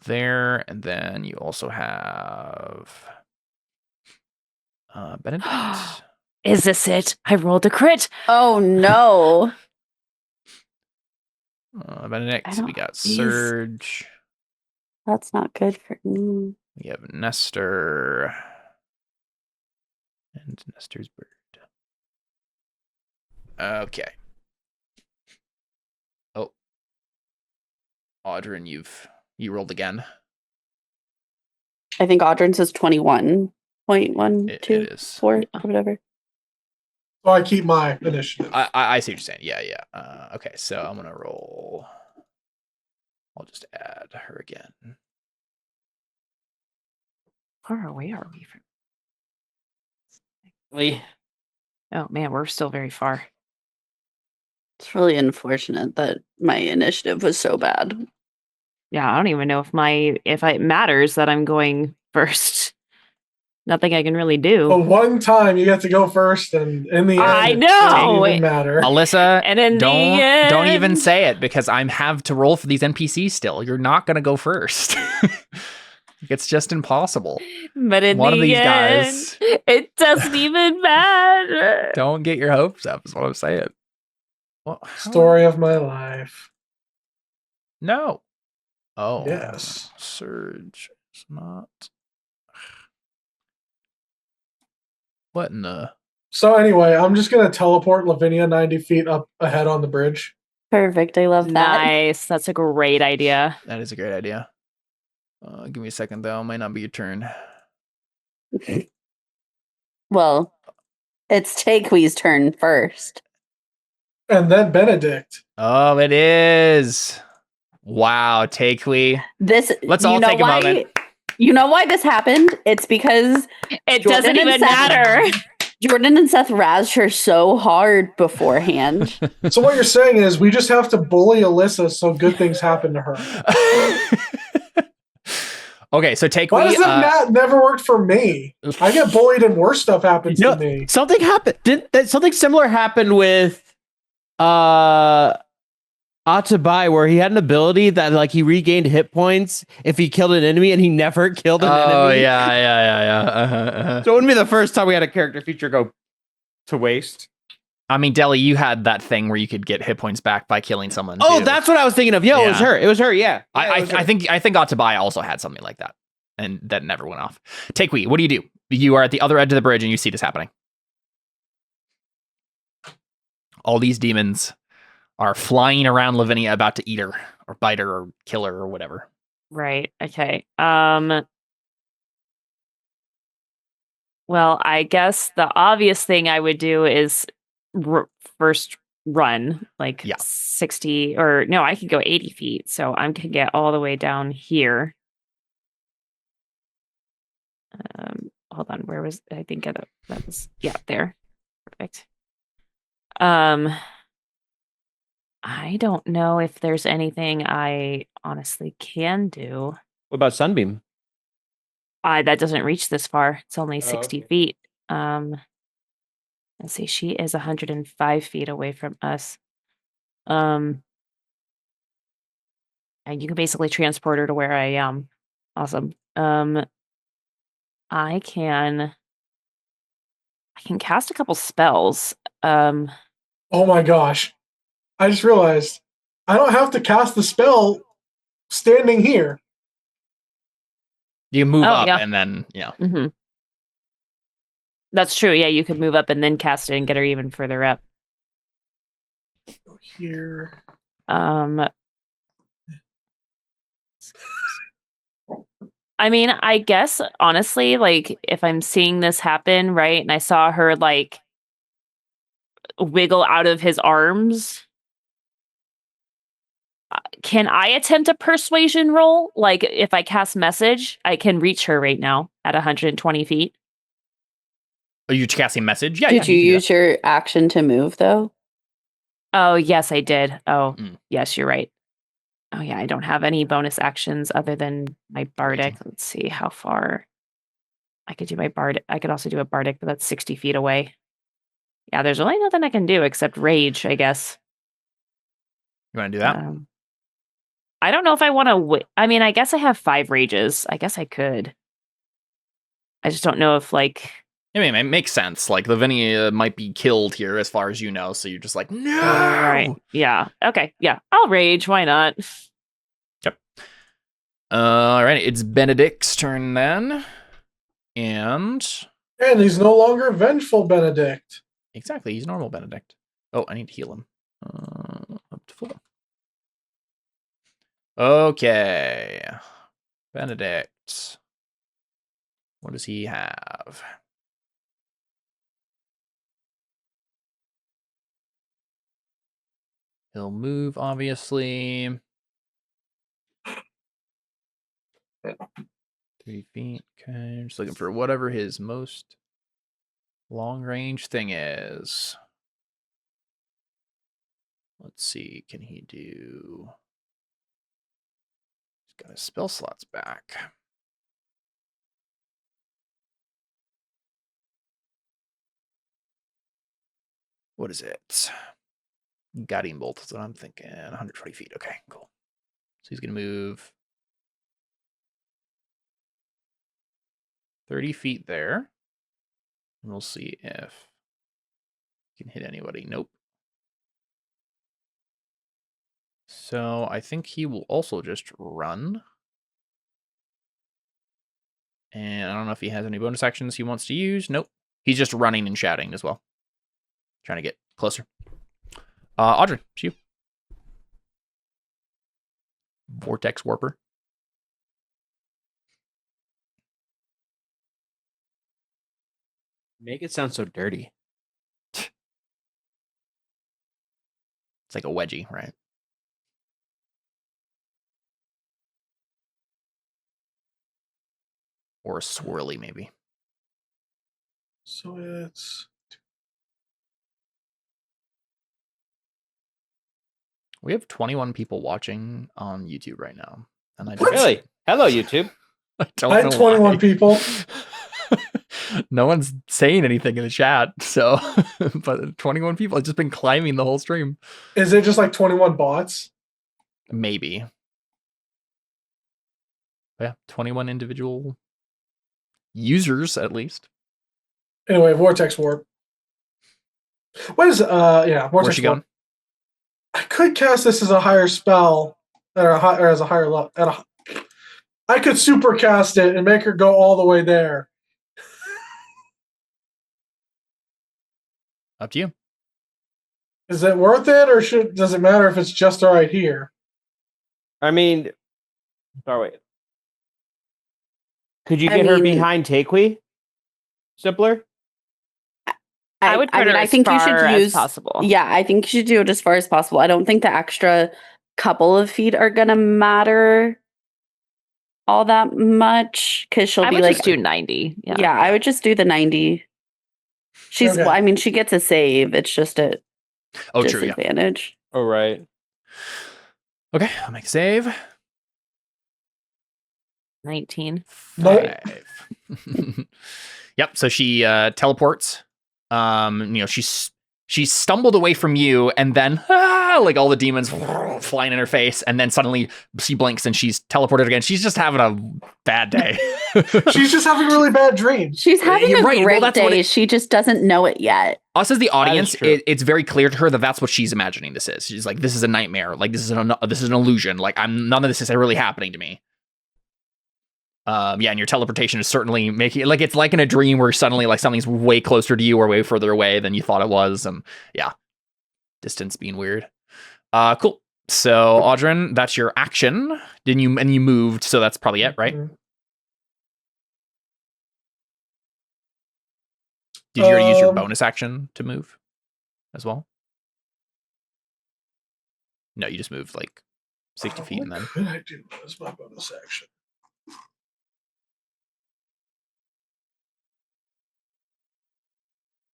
there, and then you also have Benedict. Is this it? I rolled a crit. Oh no. Benedict, we got Surge. That's not good for me. We have Nestor. And Nestor's bird. Okay. Oh. Audrin, you rolled again. I think Audrin says 21.1, It 2, is. 4, whatever. So I keep my initiative. I see what you're saying. Yeah. Okay, so I'm gonna roll. I'll just add her again. How far away are we from? Lee. Oh man, we're still very far. It's really unfortunate that my initiative was so bad. Yeah, I don't even know if it matters that I'm going first. Nothing I can really do. But one time you get to go first, and in the end, I it know! doesn't even matter. Alyssa, And in don't the even end- say it because I have to roll for these NPCs still. You're not gonna go first. It's just impossible. But in One the of these end, guys. it doesn't even matter. Don't get your hopes up, is what I'm saying. Well, Story of my life. No. Oh. Yes. Surge is not. What in the? So anyway, I'm just gonna teleport Lavinia 90 feet up ahead on the bridge. Perfect. I love that. Nice. That's a great idea. That is a great idea. Give me a second though. It might not be your turn. Well, it's Takewee's turn first. And then Benedict. Oh, it is. Wow, Takewee. Let's all take a moment. You know why this happened? It's because It Jordan doesn't and even Seth- matter. Jordan and Seth razzed her so hard beforehand. So what you're saying is we just have to bully Alyssa so good things happen to her. Okay, so take. Why does that never worked for me? I get bullied and worse stuff happens to me. Something happened. Something similar happened with Atabai, where he had an ability that like he regained hit points if he killed an enemy, and he never killed an enemy. Oh yeah. So it wouldn't be the first time we had a character feature go to waste. I mean, Deli, you had that thing where you could get hit points back by killing someone. Oh, too. that's what I was thinking of. It was her. It was her. Yeah. I think Atabai also had something like that, and that never went off. Takewee, what do? You are at the other edge of the bridge, and you see this happening. All these demons are flying around Lavinia, about to eat her or bite her or kill her or whatever. Right. Okay. Well, I guess the obvious thing I would do is first run like 60 or no, I could go 80 feet. So I can get all the way down here. Hold on. Where was I think that was there. Perfect. I don't know if there's anything I honestly can do. What about Sunbeam? That doesn't reach this far. It's only 60 okay. feet. Let's see. She is 105 feet away from us. And you can basically transport her to where I am. Awesome. I can cast a couple spells. Oh my gosh. I just realized I don't have to cast the spell standing here. You move up and then, Mm-hmm. That's true. Yeah, you could move up and then cast it and get her even further up. Go here. I mean, I guess honestly, like if I'm seeing this happen, right, and I saw her like wiggle out of his arms, can I attempt a persuasion roll? Like if I cast message, I can reach her right now at 120 feet. Are you casting message? Yeah. Did you use your action to move though? Oh, yes, I did. Oh, yes, you're right. Oh, yeah, I don't have any bonus actions other than my bardic. Let's see how far I could do my bardic. I could also do a bardic, but that's 60 feet away. Yeah, there's really nothing I can do except rage, I guess. You want to do that? I don't know if I want to. I mean, I guess I have 5 rages. I guess I could. I just don't know if like. I mean, it makes sense. Like Lavinia might be killed here, as far as you know. So you're just like, no. Right. Yeah. Okay. Yeah. I'll rage. Why not? Yep. All right. It's Benedict's turn then, and he's no longer vengeful Benedict. Exactly. He's normal Benedict. Oh, I need to heal him. Up to full. Okay. Benedict. What does he have? He'll move, obviously. 3 feet. Okay. Just looking for whatever his most long-range thing is. Let's see. Can he do... He's got his spell slots back. What is it? Guiding bolt is what I'm thinking. 120 feet. Okay, cool. So he's going to move 30 feet there. And we'll see if he can hit anybody. Nope. So I think he will also just run. And I don't know if he has any bonus actions he wants to use. Nope. He's just running and shouting as well. Trying to get closer. Audrey, it's you. Vortex Warper. Make it sound so dirty. It's like a wedgie, right? Or a swirly, maybe. So it's We have 21 people watching on YouTube right now. And I What? Really? Hello, YouTube. I don't I had know 21 why. people. No one's saying anything in the chat, so but 21 people have just been climbing the whole stream. Is it just like 21 bots? Maybe. Yeah, 21 individual users at least. Anyway, Vortex Warp. What is yeah, Vortex Where's she Warp. going? I could cast this as a higher spell or as a higher level. I could super cast it and make her go all the way there. Up to you. Is it worth it, or does it matter if it's just right here? I mean, sorry, wait. Could you get her behind Takewee? Simpler? I would put her I as think you far should as use possible. Yeah, I think you should do it as far as possible. I don't think the extra couple of feet are gonna matter all that much because she'll I be would like just do 90. Yeah. Yeah, I would just do the 90. She's Okay. well, I mean, she gets a save. It's just a Oh, true, yeah. disadvantage. Oh, right. Okay, I'll make a save. 19. Nope. 5. Yep, so she teleports. She stumbled away from you, and then like all the demons flying in her face, and then suddenly she blinks and she's teleported again. She's just having a bad day. She's just having really bad dreams. She's having You're a right. Well, great that's what day. She just doesn't know it yet. Us as the audience, true. it's very clear to her that that's what she's imagining this is. She's like, this is a nightmare. Like this is an illusion. Like none of this is really happening to me. And your teleportation is certainly making it like it's like in a dream where suddenly like something's way closer to you or way further away than you thought it was. And yeah, distance being weird. Cool. So Audrin, that's your action. And you moved, so that's probably it, right? Did you already use your bonus action to move as well? No, you just moved like 60 feet and then. What could I do as my bonus action?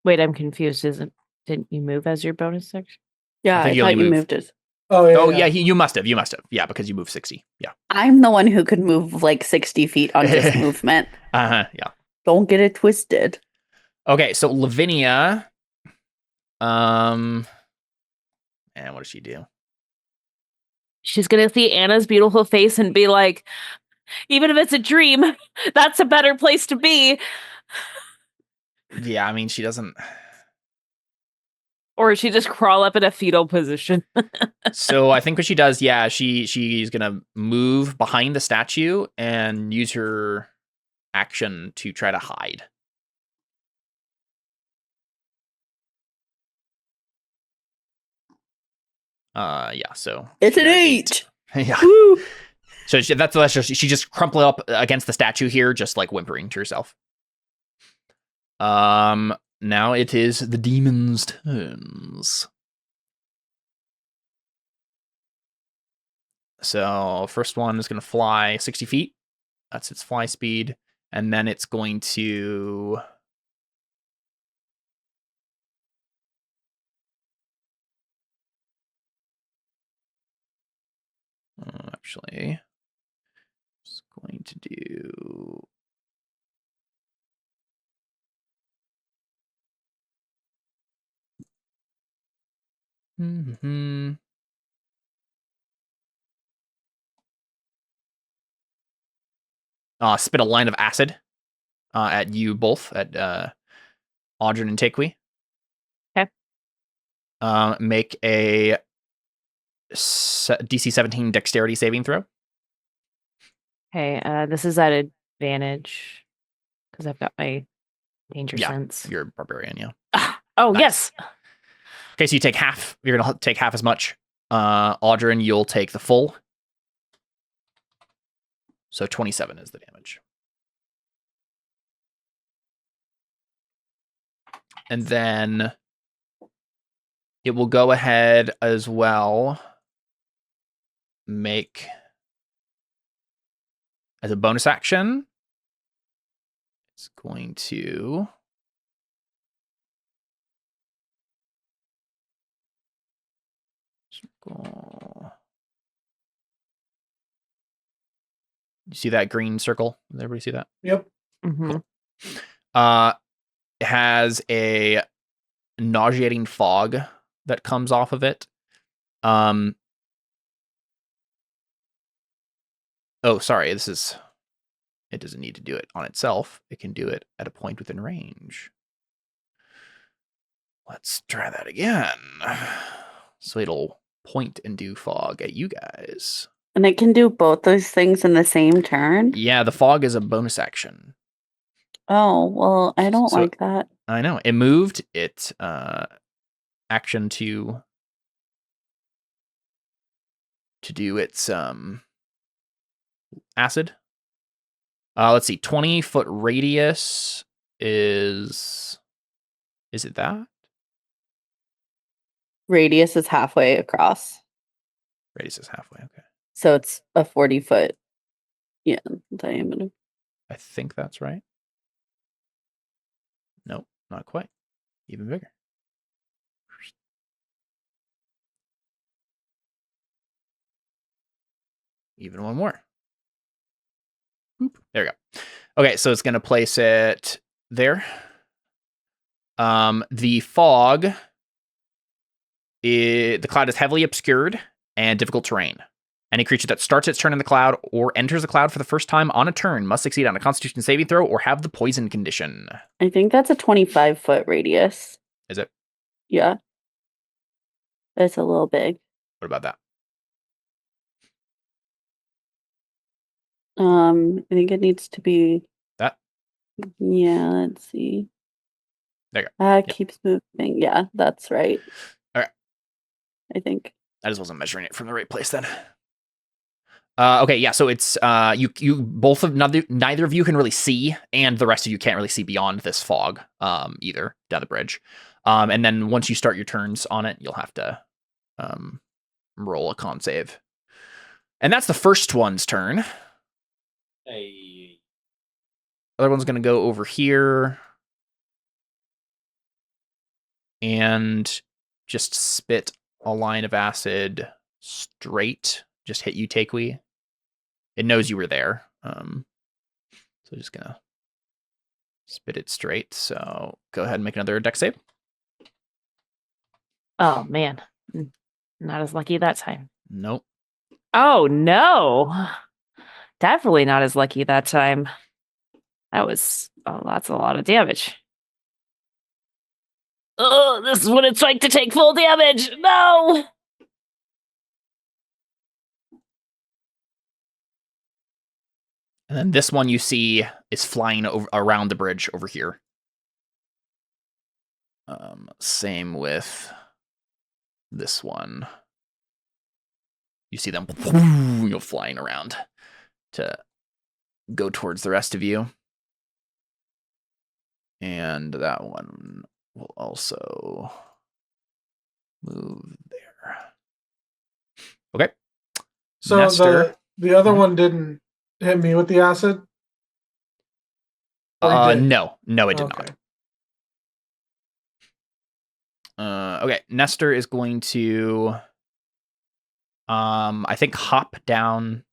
Wait, I'm confused. Didn't you move as your bonus section? Yeah, think I you thought only you moved. moved it. Oh yeah. Oh yeah, you must have. Yeah, because you moved 60. Yeah. I'm the one who could move like 60 feet on just movement. Yeah. Don't get it twisted. Okay, so Lavinia, and what does she do? She's gonna see Anna's beautiful face and be like, even if it's a dream, that's a better place to be. Yeah, I mean, she doesn't. Or she just crawl up in a fetal position. So I think what she does, yeah, she's gonna move behind the statue and use her action to try to hide. Yeah. So It's she an got 8. Yeah. Woo! So she just crumpled up against the statue here, just like whimpering to herself. Now it is the demon's turns. So first one is going to fly 60 feet. That's its fly speed. And then it's going to... actually, it's going to do... spit a line of acid at you both, at Audrin and Takewee. Okay. Make a DC 17 dexterity saving throw. Okay, this is at advantage because I've got my danger sense. You're a barbarian, yeah. Oh, Nice. yes. Okay, so you take half. You're going to take half as much. Audrin, you'll take the full. So 27 is the damage. And then it will go ahead as well. Make as a bonus action. It's going to circle. You see that green circle? Does everybody see that? Yep. Mm-hmm. It has a nauseating fog that comes off of it. Oh, sorry. It doesn't need to do it on itself. It can do it at a point within range. Let's try that again. So it'll point and do fog at you guys. And it can do both those things in the same turn? Yeah, the fog is a bonus action. Oh, well, I don't So- like that. I know. It moved its action to do its acid. Let's see. 20-foot radius is it that? Radius is halfway across. Radius is halfway. Okay. So it's a 40-foot diameter. I think that's right. Nope, not quite. Even bigger. Even one more. Boop. There we go. Okay, so it's going to place it there. The fog, the cloud is heavily obscured and difficult terrain. Any creature that starts its turn in the cloud or enters the cloud for the first time on a turn must succeed on a Constitution saving throw or have the poison condition. I think that's a 25-foot radius. Is it? Yeah. It's a little big. What about that? I think it needs to be That? Yeah, let's see. There you go. Yep. Keeps moving. Yeah, that's right. All right. I think. I just wasn't measuring it from the right place then. Okay, yeah, so it's you both of neither of you can really see, and the rest of you can't really see beyond this fog either down the bridge. And then once you start your turns on it, you'll have to roll a con save. And that's the first one's turn. Hey. Other one's gonna go over here and just spit a line of acid straight. Just hit you, Takewee. It knows you were there. So just gonna spit it straight. So go ahead and make another dex save. Oh man, not as lucky that time. Nope. Oh no, definitely not as lucky that time. That's a lot of damage. Oh, this is what it's like to take full damage. No. And then this one you see is flying around the bridge over here. Same with this one. You see them flying around to go towards the rest of you. And that one will also move there. Okay. So Nestor. the other one didn't hit me with the acid? Or he did? No, it did not. Okay, Nestor is going to, I think, hop down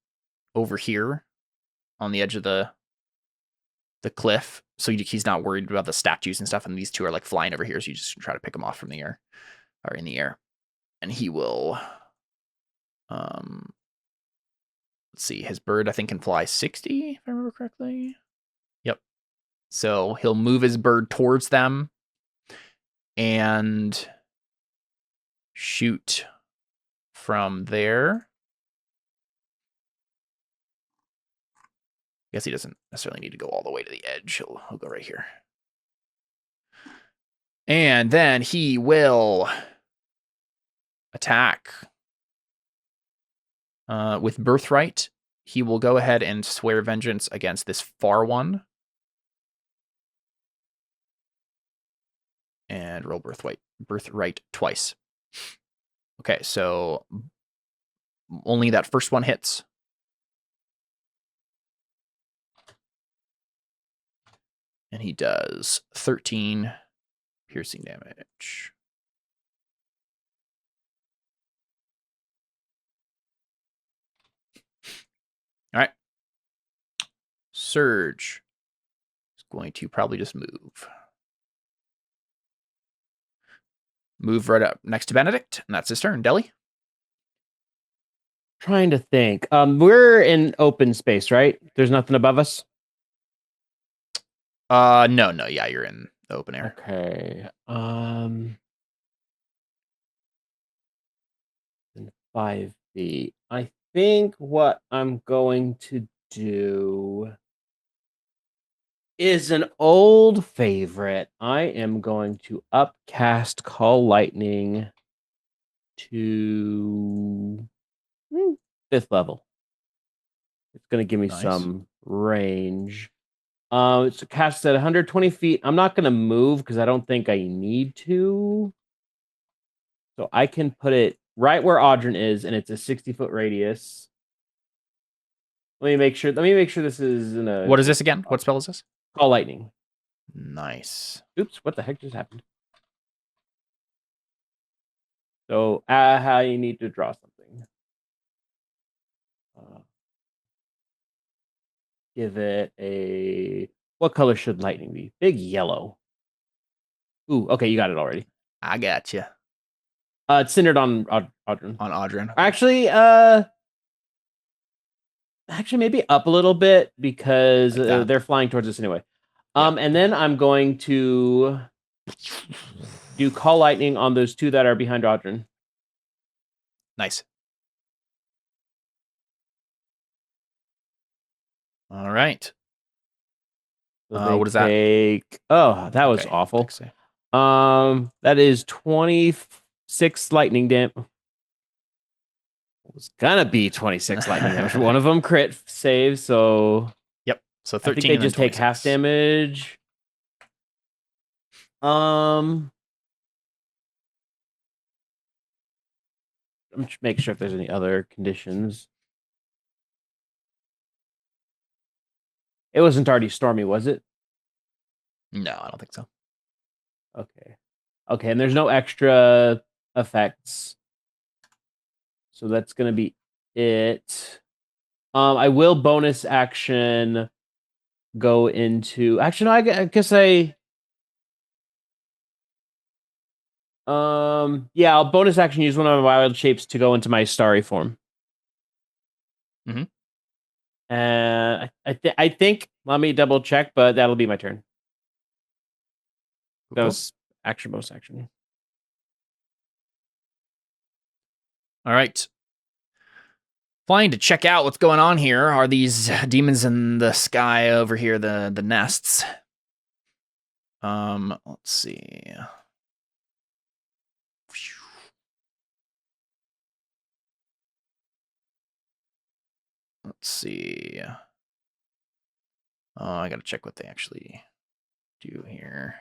over here on the edge of the cliff, so he's not worried about the statues and stuff. And these two are like flying over here, so you just try to pick them off from the air, or in the air, and he will. Let's see, his bird I think can fly 60, if I remember correctly. Yep. So he'll move his bird towards them and shoot from there. I guess he doesn't necessarily need to go all the way to the edge. He'll go right here. And then he will attack. With Birthright, he will go ahead and swear vengeance against this far one. And roll Birthright twice. Okay, so only that first one hits. And he does 13 piercing damage. All right. Surge is going to probably just move. Move right up next to Benedict, and that's his turn. Deli? Trying to think. We're in open space, right? There's nothing above us? No, yeah, you're in the open air. Okay. 5 feet. I think what I'm going to do is an old favorite. I am going to upcast Call Lightning to 5th level. It's going to give me some range. It's cast at 120 feet. I'm not going to move because I don't think I need to. So I can put it right where Audryn is, and it's a 60-foot radius. Let me make sure this is in a... What is this again? What spell is this? Call Lightning. Nice. Oops, what the heck just happened? So, how you need to draw something. Give it a... What color should lightning be? Big yellow. Ooh, okay, you got it already. I got you. It's centered on Audryn. On Audryn. Actually, maybe up a little bit because like they're flying towards us anyway. And then I'm going to do Call Lightning on those 2 that are behind Audryn. Nice. All right. So what is that? Oh, that was awful. That is 26 lightning damage. It was gonna be 26 lightning damage. One of them crit save, so yep. So 13. I think they just take half damage. I'm just make sure if there's any other conditions. It wasn't already stormy, was it? No, I don't think so. Okay, and there's no extra effects. So that's going to be it. I will bonus action go into... Actually, no, I guess I'll bonus action use one of my wild shapes to go into my starry form. Mm-hmm. And I think, let me double check, but that'll be my turn. That was action, bonus action. All right. Flying to check out what's going on here. Are these demons in the sky over here, the nests? Let's see. Let's see. Oh, I gotta check what they actually do here.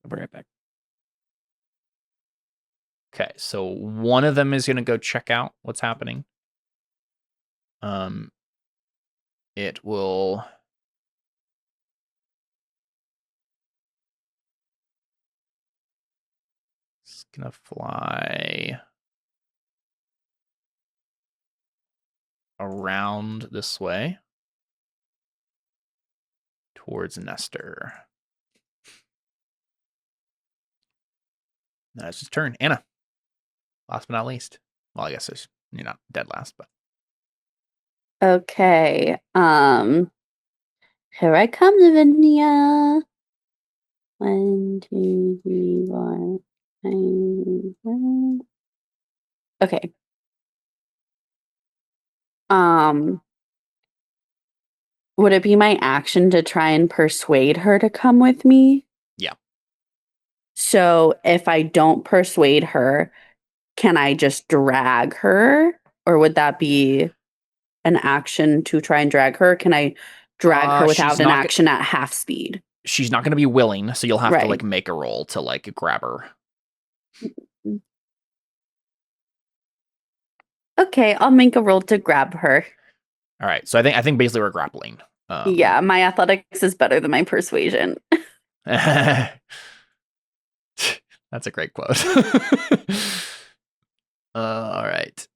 I'll be right back. Okay, so one of them is gonna go check out what's happening. It will... It's gonna fly around this way towards Nestor. That's his turn. Anna, last but not least. Well, I guess you're not dead last, but okay. Here I come, Lavinia. 1, 2, 3, 4, 5, 6. Okay. Would it be my action to try and persuade her to come with me? yeah. So if I don't persuade her, can I just drag her? Or would that be an action to try and drag her? Can I drag her without an action at half speed? She's not going to be willing, so you'll have to like make a roll to like grab her. Okay, I'll make a roll to grab her. All right, so I think basically we're grappling. Yeah, my athletics is better than my persuasion. That's a great quote. All right.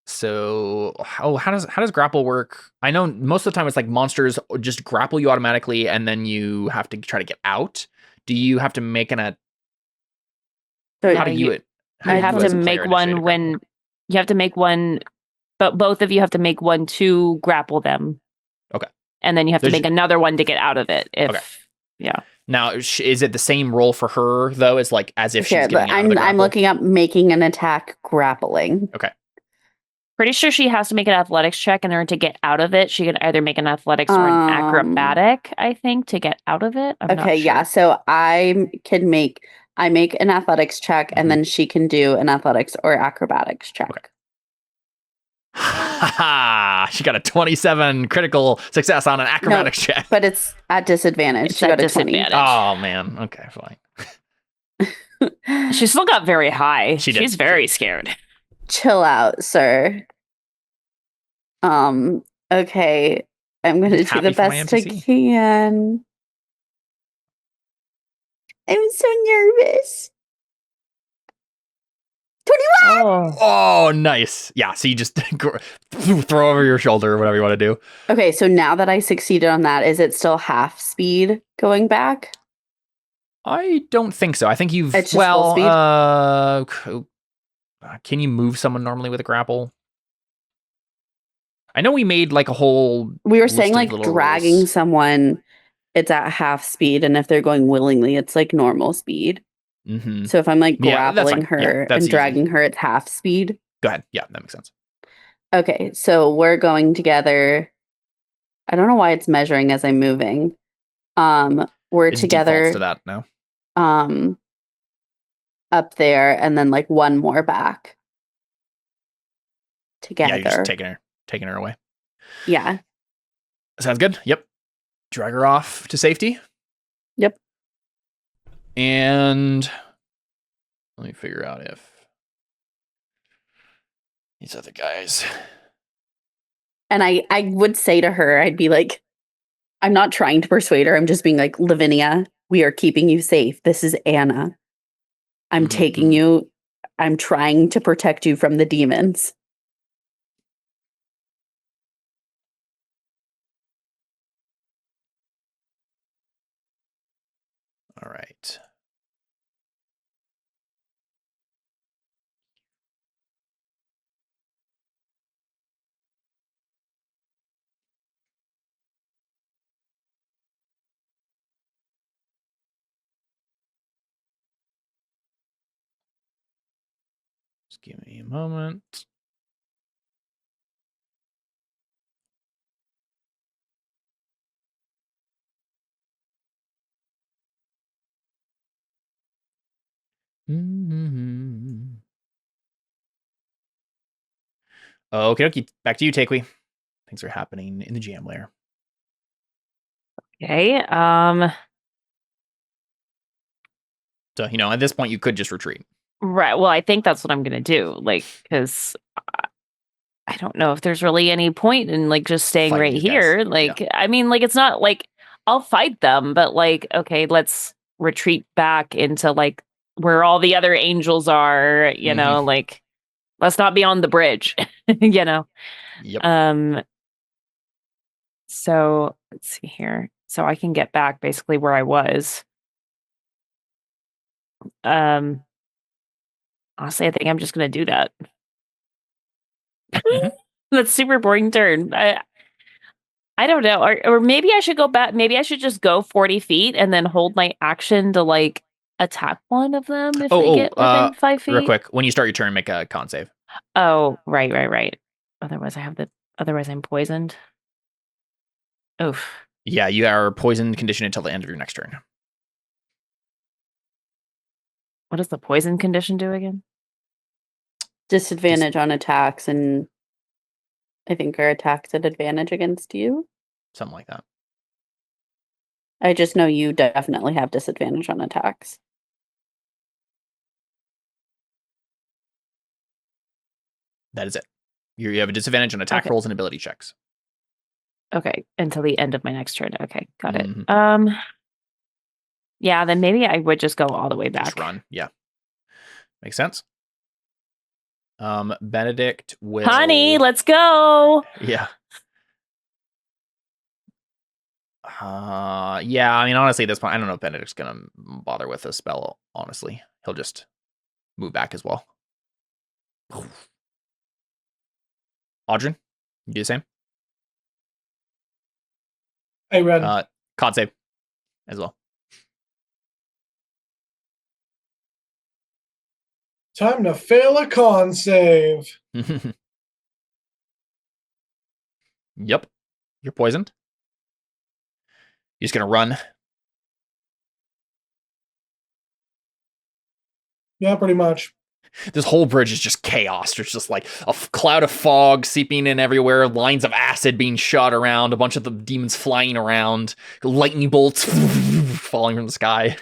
So, how does grapple work? I know most of the time it's like monsters just grapple you automatically, and then you have to try to get out. Do you have to make an So how do you it? You have to make one when you have to make one, but both of you have to make one to grapple them. Okay. And then you have to make another one to get out of it. Yeah. Now, is it the same roll for her though? As like as if she's getting out of the grapple? I'm looking up making an attack grappling. Okay. Pretty sure she has to make an athletics check in order to get out of it. She can either make an athletics or an acrobatic, I think, to get out of it. I'm not sure. Yeah. So I make an athletics check, and then she can do an athletics or acrobatics check. Okay. She got a 27 critical success on an acrobatics check. But it's at disadvantage. She got a 20. Oh man. Okay, fine. She still got very high. She's very scared. Chill out, sir. Okay. I'm going to do the best I can. I'm so nervous. 21! Oh, nice. Yeah, so you just throw over your shoulder or whatever you want to do. Okay, so now that I succeeded on that, is it still half speed going back? I don't think so. I think you've... It's just full speed? Can you move someone normally with a grapple? I know we made like a whole... We were saying like dragging rules. Someone, it's at half speed, and if they're going willingly, it's like normal speed. Mm-hmm. So if I'm like grappling her and dragging her, it's half speed. Go ahead. Yeah, that makes sense. Okay, so we're going together. I don't know why it's measuring as I'm moving. We're together to that now. Up there, and then like one more back. Together. Yeah, you're just taking her away. Yeah. Sounds good. Yep. Drag her off to safety. Yep. And let me figure out if these other guys. And I would say to her, I'd be like, I'm not trying to persuade her. I'm just being like, Lavinia, we are keeping you safe. This is Anna. I'm taking you. I'm trying to protect you from the demons. All right. Just give me a moment. Okay, back to you, Takewee. Things are happening in the jam layer. Okay. So, at this point, you could just retreat. Right. Well, I think that's what I'm going to do. Like, because I don't know if there's really any point in like just staying right here. Like, I mean, like, it's not like I'll fight them, but like, okay, let's retreat back into like where all the other angels are, you know, like, let's not be on the bridge, you know? Yep. So let's see here. So I can get back basically where I was. Honestly, I think I'm just going to do that. That's super boring turn. I don't know. Or maybe I should go back. Maybe I should just go 40 feet and then hold my action to like attack one of them if they get within 5 feet. Real quick, when you start your turn, make a con save. Oh, right. Otherwise I'm poisoned. Oof. Yeah, you are poisoned condition until the end of your next turn. What does the poison condition do again? Disadvantage on attacks, and I think our attacks at advantage against you. Something like that. I just know you definitely have disadvantage on attacks. That is it. You have a disadvantage on attack rolls and ability checks. Okay, until the end of my next turn. Okay, got it. Yeah, then maybe I would just go all the way back. Just run. Yeah. Makes sense. Benedict will... Honey, let's go. Yeah. Yeah, I mean, honestly, at this point, I don't know if Benedict's gonna bother with a spell, honestly. He'll just move back as well. Audrin, you do the same? Hey, Red. Con save as well. Time to fail a con save. Yep. You're poisoned. You're just gonna run. Yeah, pretty much. This whole bridge is just chaos. There's just like a cloud of fog seeping in everywhere, lines of acid being shot around, a bunch of the demons flying around, lightning bolts falling from the sky.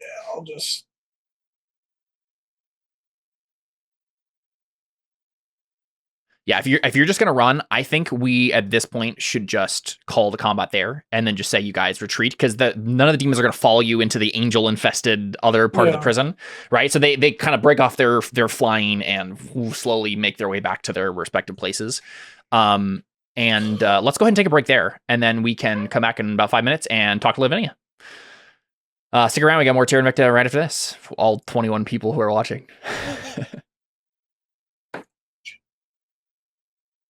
Yeah, I'll just... Yeah, if you're just gonna run, I think we at this point should just call the combat there and then just say you guys retreat, because none of the demons are gonna follow you into the angel infested other part of the prison, right? So they kind of break off their flying and slowly make their way back to their respective places. And let's go ahead and take a break there, and then we can come back in about 5 minutes and talk to Lavinia. Stick around, we got more Terra Invicta right after this. All 21 people who are watching.